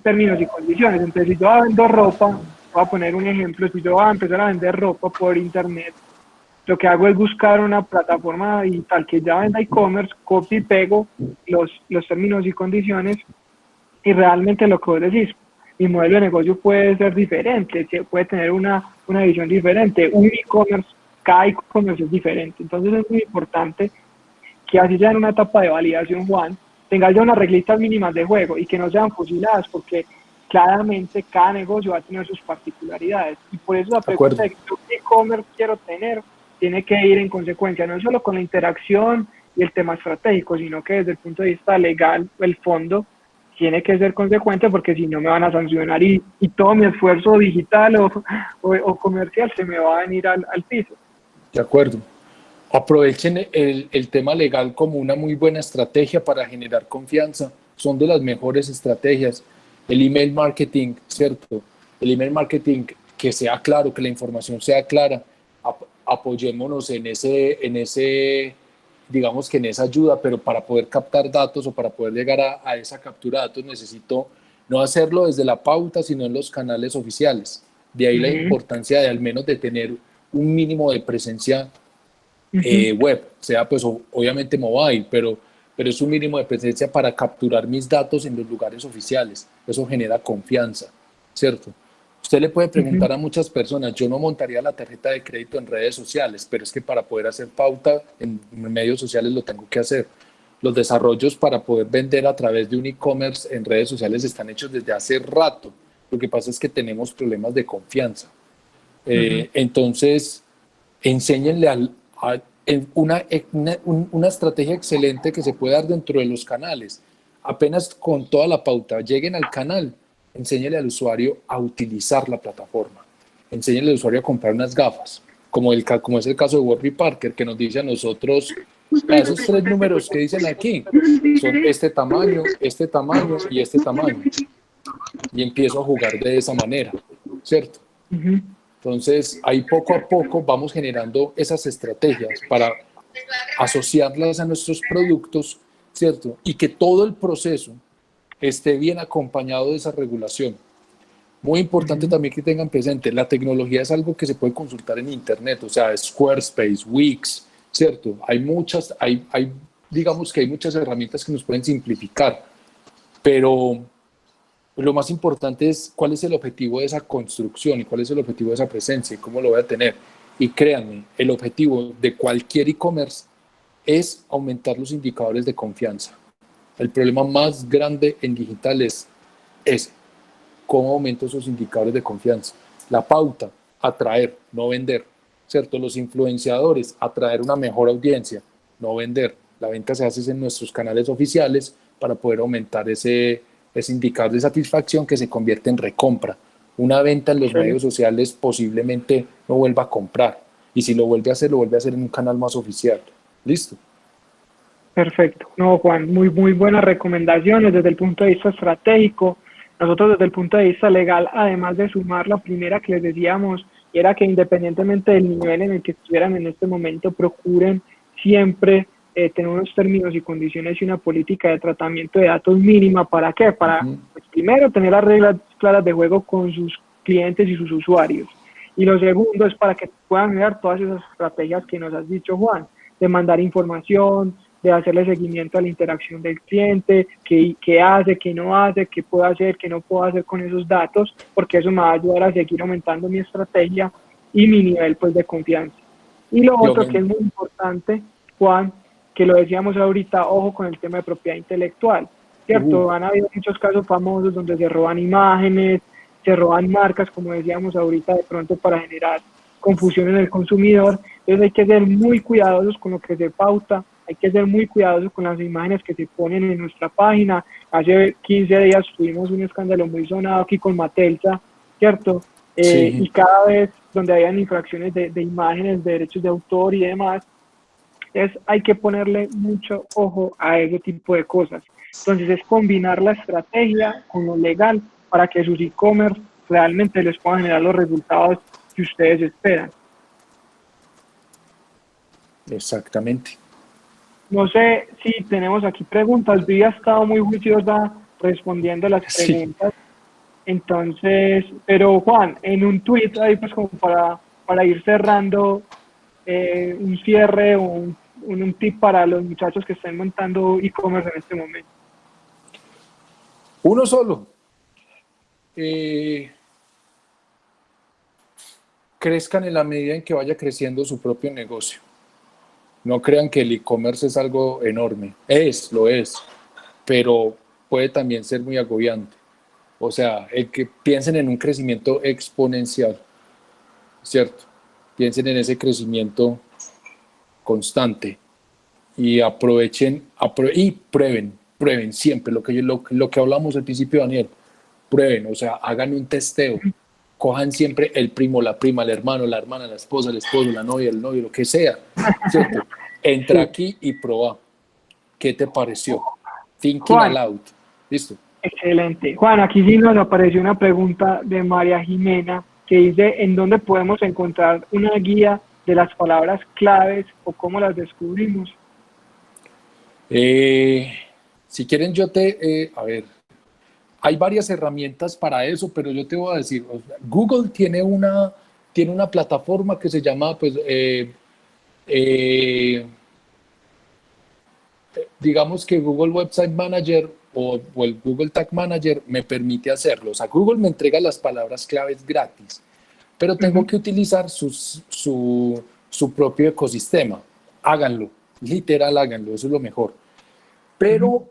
Speaker 1: términos y condiciones. Entonces, si yo vendo ropa, voy a poner un ejemplo, si yo voy a empezar a vender ropa por internet, lo que hago es buscar una plataforma digital que ya venda e-commerce, copio y pego los términos y condiciones y realmente lo que vos decís, mi modelo de negocio puede ser diferente, puede tener una visión diferente, un e-commerce, cada e-commerce es diferente, entonces es muy importante que así sea en una etapa de validación, Juan, tenga ya unas reglitas mínimas de juego y que no sean fusiladas, porque claramente cada negocio va a tener sus particularidades. Y por eso la
Speaker 2: de
Speaker 1: pregunta
Speaker 2: acuerdo,
Speaker 1: de qué e-commerce quiero tener tiene que ir en consecuencia, no solo con la interacción y el tema estratégico, sino que desde el punto de vista legal, el fondo tiene que ser consecuente porque si no me van a sancionar y todo mi esfuerzo digital o comercial se me va a venir al piso.
Speaker 2: de acuerdo. Aprovechen el tema legal como una muy buena estrategia para generar confianza. Son de las mejores estrategias. El email marketing, ¿cierto? El email marketing que sea claro, que la información sea clara. Apoyémonos digamos que en esa ayuda, pero para poder captar datos o para poder llegar a esa captura de datos necesito no hacerlo desde la pauta, sino en los canales oficiales. De ahí
Speaker 1: Uh
Speaker 2: la
Speaker 1: -huh,
Speaker 2: importancia de al menos de tener un mínimo de presencia
Speaker 1: uh -huh,
Speaker 2: web, sea pues obviamente mobile, pero es un mínimo de presencia para capturar mis datos en los lugares oficiales. Eso genera confianza, ¿cierto? Usted le puede
Speaker 1: uh -huh.
Speaker 2: preguntar a muchas personas, yo no montaría la tarjeta de crédito en redes sociales, pero es que para poder hacer pauta en medios sociales lo tengo que hacer. Los desarrollos para poder vender a través de un e-commerce en redes sociales están hechos desde hace rato. Lo que pasa es que tenemos problemas de confianza.
Speaker 1: Uh-huh.
Speaker 2: Entonces, enséñenle una estrategia excelente que se puede dar dentro de los canales. Apenas con toda la pauta lleguen al canal, enséñenle al usuario a utilizar la plataforma. Enséñenle al usuario a comprar unas gafas, como es el caso de Warby Parker, que nos dice a nosotros, esos tres números que dicen aquí son este tamaño y este tamaño. Y empiezo a jugar de esa manera, ¿cierto?
Speaker 1: Uh-huh.
Speaker 2: Entonces, ahí poco a poco vamos generando esas estrategias para asociarlas a nuestros productos, ¿cierto? Y que todo el proceso esté bien acompañado de esa regulación. Muy importante
Speaker 1: Uh-huh.
Speaker 2: también que tengan presente, la tecnología es algo que se puede consultar en Internet, o sea, Squarespace, Wix, ¿cierto? Digamos que hay muchas herramientas que nos pueden simplificar, pero lo más importante es cuál es el objetivo de esa construcción y cuál es el objetivo de esa presencia y cómo lo voy a tener. Y créanme, el objetivo de cualquier e-commerce es aumentar los indicadores de confianza. El problema más grande en digital es ese, cómo aumento esos indicadores de confianza. La pauta, atraer, no vender, ¿cierto? Los influenciadores, atraer una mejor audiencia, no vender. La venta se hace en nuestros canales oficiales para poder aumentar ese indicador de satisfacción que se convierte en recompra. Una venta en los
Speaker 1: Sí.
Speaker 2: medios sociales posiblemente no vuelva a comprar. Y si lo vuelve a hacer, lo vuelve a hacer en un canal más oficial. ¿Listo?
Speaker 1: Perfecto. No, Juan, muy buenas recomendaciones desde el punto de vista estratégico. Nosotros desde el punto de vista legal, además de sumar la primera que les decíamos, era que independientemente del nivel en el que estuvieran en este momento, procuren siempre tener unos términos y condiciones y una política de tratamiento de datos mínima. ¿Para qué? Para, pues, primero, tener las reglas claras de juego con sus clientes y sus usuarios. Y lo segundo es para que puedan generar todas esas estrategias que nos has dicho, Juan, de mandar información, de hacerle seguimiento a la interacción del cliente, qué hace, qué no hace, qué puedo hacer, qué no puedo hacer con esos datos, porque eso me va a ayudar a seguir aumentando mi estrategia y mi nivel pues de confianza. Y lo otro que es muy importante, Juan, que lo decíamos ahorita, ojo con el tema de propiedad intelectual, ¿cierto? Han habido muchos casos famosos donde se roban imágenes, se roban marcas, como decíamos ahorita, de pronto para generar confusión en el consumidor. Entonces hay que ser muy cuidadosos con lo que se pauta, hay que ser muy cuidadosos con las imágenes que se ponen en nuestra página. Hace 15 días tuvimos un escándalo muy sonado aquí con Matelsa, ¿cierto?
Speaker 2: Sí.
Speaker 1: Y cada vez donde hayan infracciones de imágenes, de derechos de autor y demás, hay que ponerle mucho ojo a ese tipo de cosas. Entonces es combinar la estrategia con lo legal para que sus e-commerce realmente les puedan generar los resultados que ustedes esperan.
Speaker 2: Exactamente.
Speaker 1: No sé si tenemos aquí preguntas. Vivi ha estado muy juiciosa respondiendo las preguntas. Sí. Entonces, pero Juan, en un tweet ahí pues como para ir cerrando, un cierre o un tip para los muchachos que estén montando e-commerce en este momento.
Speaker 2: Uno solo. Crezcan en la medida en que vaya creciendo su propio negocio. No crean que el e-commerce es algo enorme. Lo es, pero puede también ser muy agobiante. O sea, el que piensen en un crecimiento exponencial, ¿cierto? Piensen en ese crecimiento constante y aprovechen y prueben siempre lo que hablamos al principio, Daniel. Prueben, o sea, hagan un testeo. Cojan siempre el primo, la prima, el hermano, la hermana, la esposa, el esposo, la novia, el novio, lo que sea, ¿cierto? Entra aquí y proba. ¿Qué te pareció? Thinking
Speaker 1: Juan,
Speaker 2: aloud. ¿Listo?
Speaker 1: Excelente. Juan, aquí sí nos apareció una pregunta de María Jimena que dice, ¿en dónde podemos encontrar una guía de las palabras claves o cómo las descubrimos?
Speaker 2: Si quieren, a ver, hay varias herramientas para eso, pero yo te voy a decir, Google tiene una plataforma que se llama, pues, digamos que Google Website Manager o el Google Tag Manager me permite hacerlo. O sea, Google me entrega las palabras claves gratis, pero tengo que utilizar su propio ecosistema. Háganlo, literal háganlo, eso es lo mejor. Pero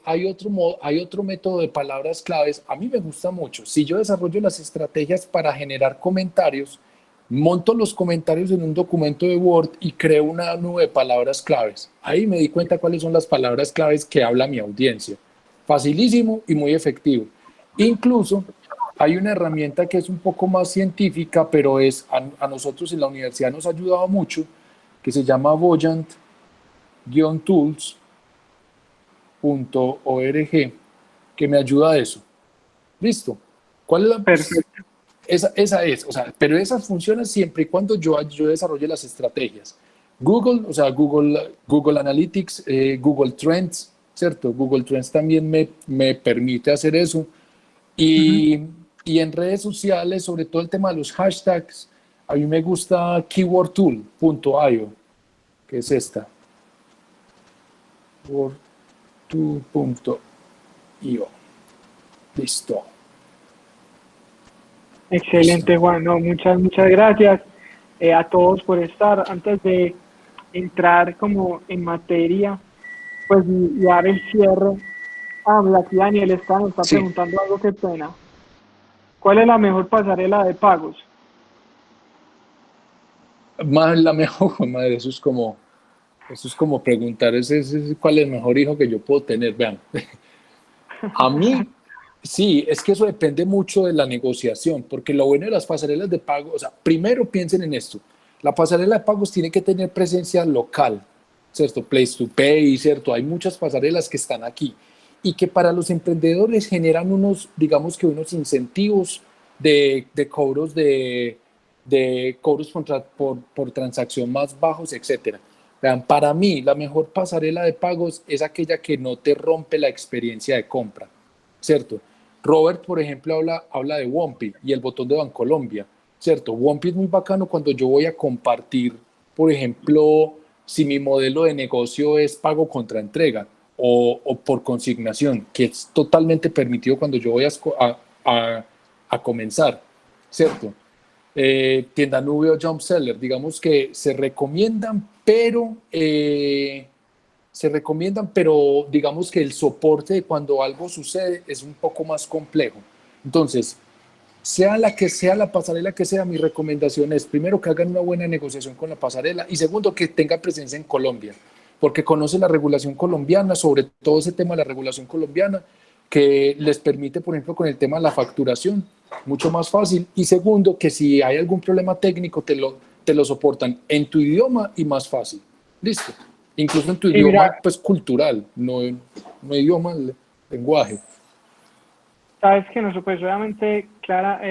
Speaker 2: hay otro método de palabras claves. A mí me gusta mucho. Si yo desarrollo las estrategias para generar comentarios, monto los comentarios en un documento de Word y creo una nube de palabras claves. Ahí me di cuenta cuáles son las palabras claves que habla mi audiencia. Facilísimo y muy efectivo. Incluso hay una herramienta que es un poco más científica, pero a nosotros en la universidad nos ha ayudado mucho, que se llama Voyant-Tools.org, que me ayuda a eso. ¿Listo? ¿Cuál es la?
Speaker 1: Perfecto.
Speaker 2: Esa es, o sea, pero esas funcionan siempre y cuando yo desarrolle las estrategias. Google, o sea, Google Analytics, Google Trends, ¿cierto? Google Trends también me permite hacer eso. Y en redes sociales, sobre todo el tema de los hashtags, a mí me gusta keywordtool.io, que es esta. keywordtool.io. Listo.
Speaker 1: Excelente, Juan. No, muchas gracias a todos por estar. Antes de entrar como en materia, pues y dar el cierre. Aquí Daniel nos está preguntando algo, qué pena. ¿Cuál es la mejor pasarela de pagos?
Speaker 2: La mejor, madre, eso es como preguntar cuál es el mejor hijo que yo puedo tener. Vean, a mí, sí, es que eso depende mucho de la negociación, porque lo bueno de las pasarelas de pago, o sea, primero piensen en esto, la pasarela de pagos tiene que tener presencia local, ¿cierto? Place to Pay, ¿cierto? Hay muchas pasarelas que están aquí y que para los emprendedores generan digamos que unos incentivos de cobros de cobros por transacción más bajos, etcétera. Vean, para mí la mejor pasarela de pagos es aquella que no te rompe la experiencia de compra, ¿cierto? Robert, por ejemplo, habla de Wompi y el botón de Bancolombia, ¿cierto? Wompi es muy bacano cuando yo voy a compartir, por ejemplo, si mi modelo de negocio es pago contra entrega o por consignación, que es totalmente permitido cuando yo voy a comenzar, ¿cierto? Tienda Nube o Jump Seller, digamos que se recomiendan, pero digamos que el soporte de cuando algo sucede es un poco más complejo. Entonces, sea la que sea la pasarela que sea, mi recomendación es primero que hagan una buena negociación con la pasarela y segundo que tenga presencia en Colombia, porque conoce la regulación colombiana, sobre todo ese tema de la regulación colombiana, que les permite, por ejemplo, con el tema de la facturación, mucho más fácil. Y segundo, que si hay algún problema técnico, te lo soportan en tu idioma y más fácil. Listo. Incluso en tu
Speaker 1: Sí,
Speaker 2: idioma,
Speaker 1: mira,
Speaker 2: pues cultural, no idioma, lenguaje.
Speaker 1: sabes que nosotros, pues obviamente, Clara,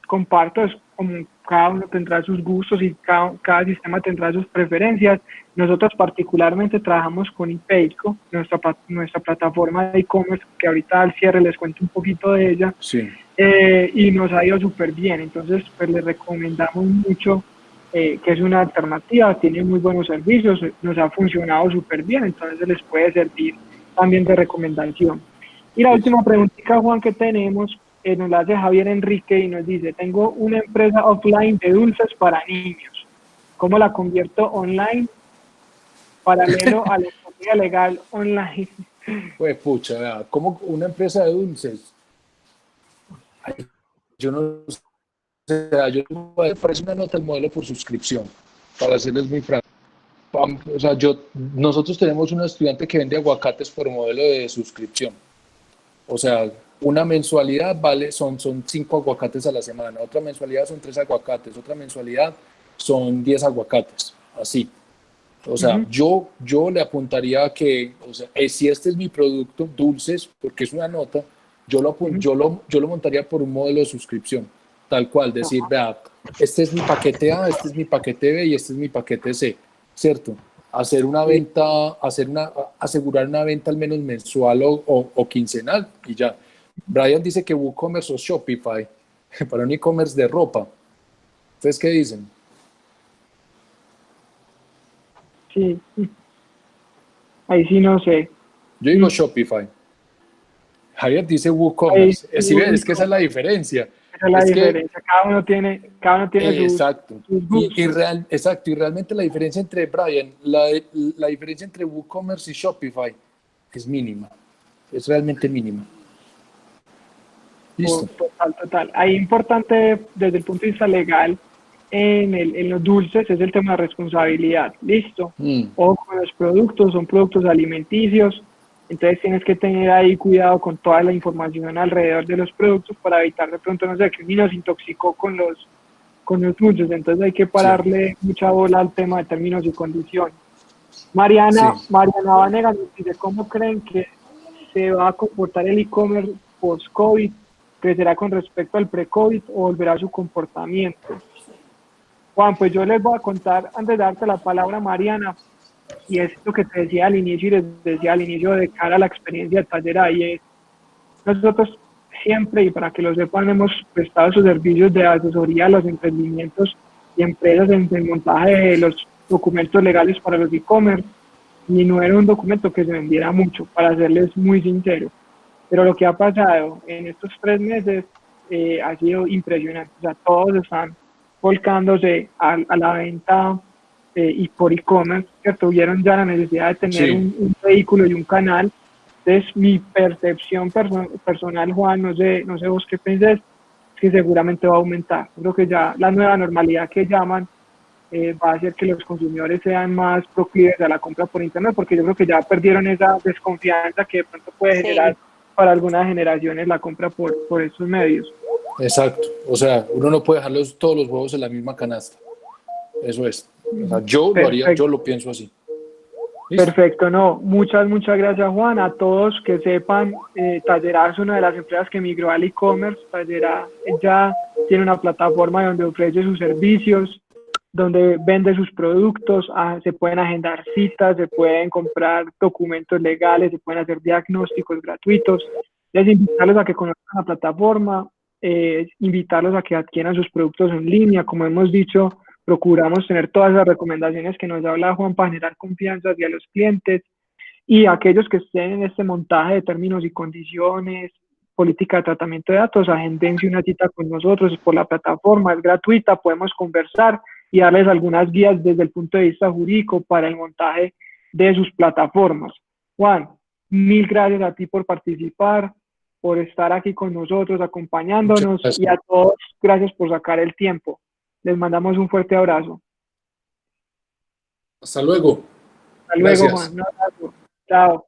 Speaker 1: comparto, es como cada uno tendrá sus gustos y cada sistema tendrá sus preferencias. Nosotros particularmente trabajamos con Ipeico, nuestra plataforma de e-commerce, que ahorita al cierre les cuento un poquito de ella,
Speaker 2: Sí.
Speaker 1: y nos ha ido súper bien. Entonces, pues les recomendamos mucho que es una alternativa, tiene muy buenos servicios, nos ha funcionado súper bien, entonces les puede servir también de recomendación. Y la
Speaker 2: Listo.
Speaker 1: última preguntita, Juan, que tenemos, nos la hace Javier Enrique y nos dice, tengo una empresa offline de dulces para niños. ¿Cómo la convierto online paralelo a la estrategia legal online?
Speaker 2: Pues pucha, vea, como una empresa de dulces, ay, yo no sé, yo me parece una nota el modelo por suscripción, para serles muy franco. O sea, nosotros tenemos una estudiante que vende aguacates por modelo de suscripción. O sea, una mensualidad son 5 aguacates a la semana, otra mensualidad son 3 aguacates, otra mensualidad son 10 aguacates, así. O sea,
Speaker 1: Ujú,
Speaker 2: yo le apuntaría a que, o sea, si este es mi producto, dulces, porque es una nota,
Speaker 1: ujú.
Speaker 2: yo lo montaría por un modelo de suscripción, tal cual, decir,
Speaker 1: Ajá,
Speaker 2: vea, este es mi paquete A, este es mi paquete B y este es mi paquete C, ¿cierto? Hacer una
Speaker 1: sí.
Speaker 2: venta, asegurar una venta al menos mensual o quincenal y ya. Brian dice que WooCommerce o Shopify para un e-commerce de ropa. ¿Ustedes qué dicen?
Speaker 1: Sí, ahí sí no sé.
Speaker 2: Yo digo
Speaker 1: Mm,
Speaker 2: Shopify. Javier dice
Speaker 1: Ahí
Speaker 2: WooCommerce.
Speaker 1: sí,
Speaker 2: Si ves,
Speaker 1: uy,
Speaker 2: es que esa
Speaker 1: no,
Speaker 2: es la diferencia.
Speaker 1: esa es la
Speaker 2: Es que,
Speaker 1: diferencia. Cada uno tiene
Speaker 2: exacto.
Speaker 1: sus gustos.
Speaker 2: Exacto. Y realmente la diferencia entre Brian, la diferencia entre WooCommerce y Shopify es mínima. Es realmente mínima. Listo.
Speaker 1: Total, total. Ahí importante desde el punto de vista legal en los dulces es el tema de responsabilidad. Listo.
Speaker 2: Mm,
Speaker 1: O con los productos, son productos alimenticios. Entonces tienes que tener ahí cuidado con toda la información alrededor de los productos para evitar de pronto, no sé, que un niño se intoxicó con los dulces. Entonces hay que
Speaker 2: sí,
Speaker 1: pararle mucha bola al tema de términos y condiciones.
Speaker 2: sí.
Speaker 1: Mariana Vanegas nos dice, ¿cómo creen que se va a comportar el e-commerce post-COVID? ¿Crecerá con respecto al pre-COVID o volverá a su comportamiento? Juan, pues yo les voy a contar, antes de darte la palabra, Mariana, y es lo que te decía al inicio y les decía al inicio de cara a la experiencia de taller, y es, nosotros siempre, y para que lo sepan, hemos prestado sus servicios de asesoría a los emprendimientos y empresas en el montaje de los documentos legales para los e-commerce, y no era un documento que se vendiera mucho, para serles muy sincero. Pero lo que ha pasado en estos 3 meses ha sido impresionante. O sea, todos están volcándose a la venta y por e-commerce, que tuvieron ya la necesidad de tener
Speaker 2: Sí.
Speaker 1: un vehículo y un canal. Entonces, mi percepción personal, Juan, no sé vos qué pensés, es que seguramente va a aumentar. Creo que ya la nueva normalidad que llaman va a hacer que los consumidores sean más proclives a la compra por internet, porque yo creo que ya perdieron esa desconfianza que de pronto puede generar
Speaker 3: Sí,
Speaker 1: para algunas generaciones la compra por estos medios.
Speaker 2: Exacto. O sea, uno no puede dejar todos los huevos en la misma canasta. Eso es. O sea, yo lo haría, yo
Speaker 1: Perfecto.
Speaker 2: lo pienso así. Listo.
Speaker 1: Perfecto, no. Muchas gracias, Juan. A todos que sepan, Tallera es una de las empresas que migró al e-commerce. Tallera ya tiene una plataforma donde ofrece sus servicios, donde vende sus productos, se pueden agendar citas, se pueden comprar documentos legales, se pueden hacer diagnósticos gratuitos. Es invitarlos a que conozcan la plataforma, invitarlos a que adquieran sus productos en línea. Como hemos dicho, procuramos tener todas las recomendaciones que nos habla Juan para generar confianza hacia los clientes y aquellos que estén en este montaje de términos y condiciones, política de tratamiento de datos, agéndense una cita con nosotros por la plataforma, es gratuita, podemos conversar y darles algunas guías desde el punto de vista jurídico para el montaje de sus plataformas. Juan, mil gracias a ti por participar, por estar aquí con nosotros, acompañándonos, y a todos, gracias por sacar el tiempo. Les mandamos un fuerte abrazo.
Speaker 2: Hasta luego.
Speaker 1: Hasta luego, Juan. Un abrazo. Chao.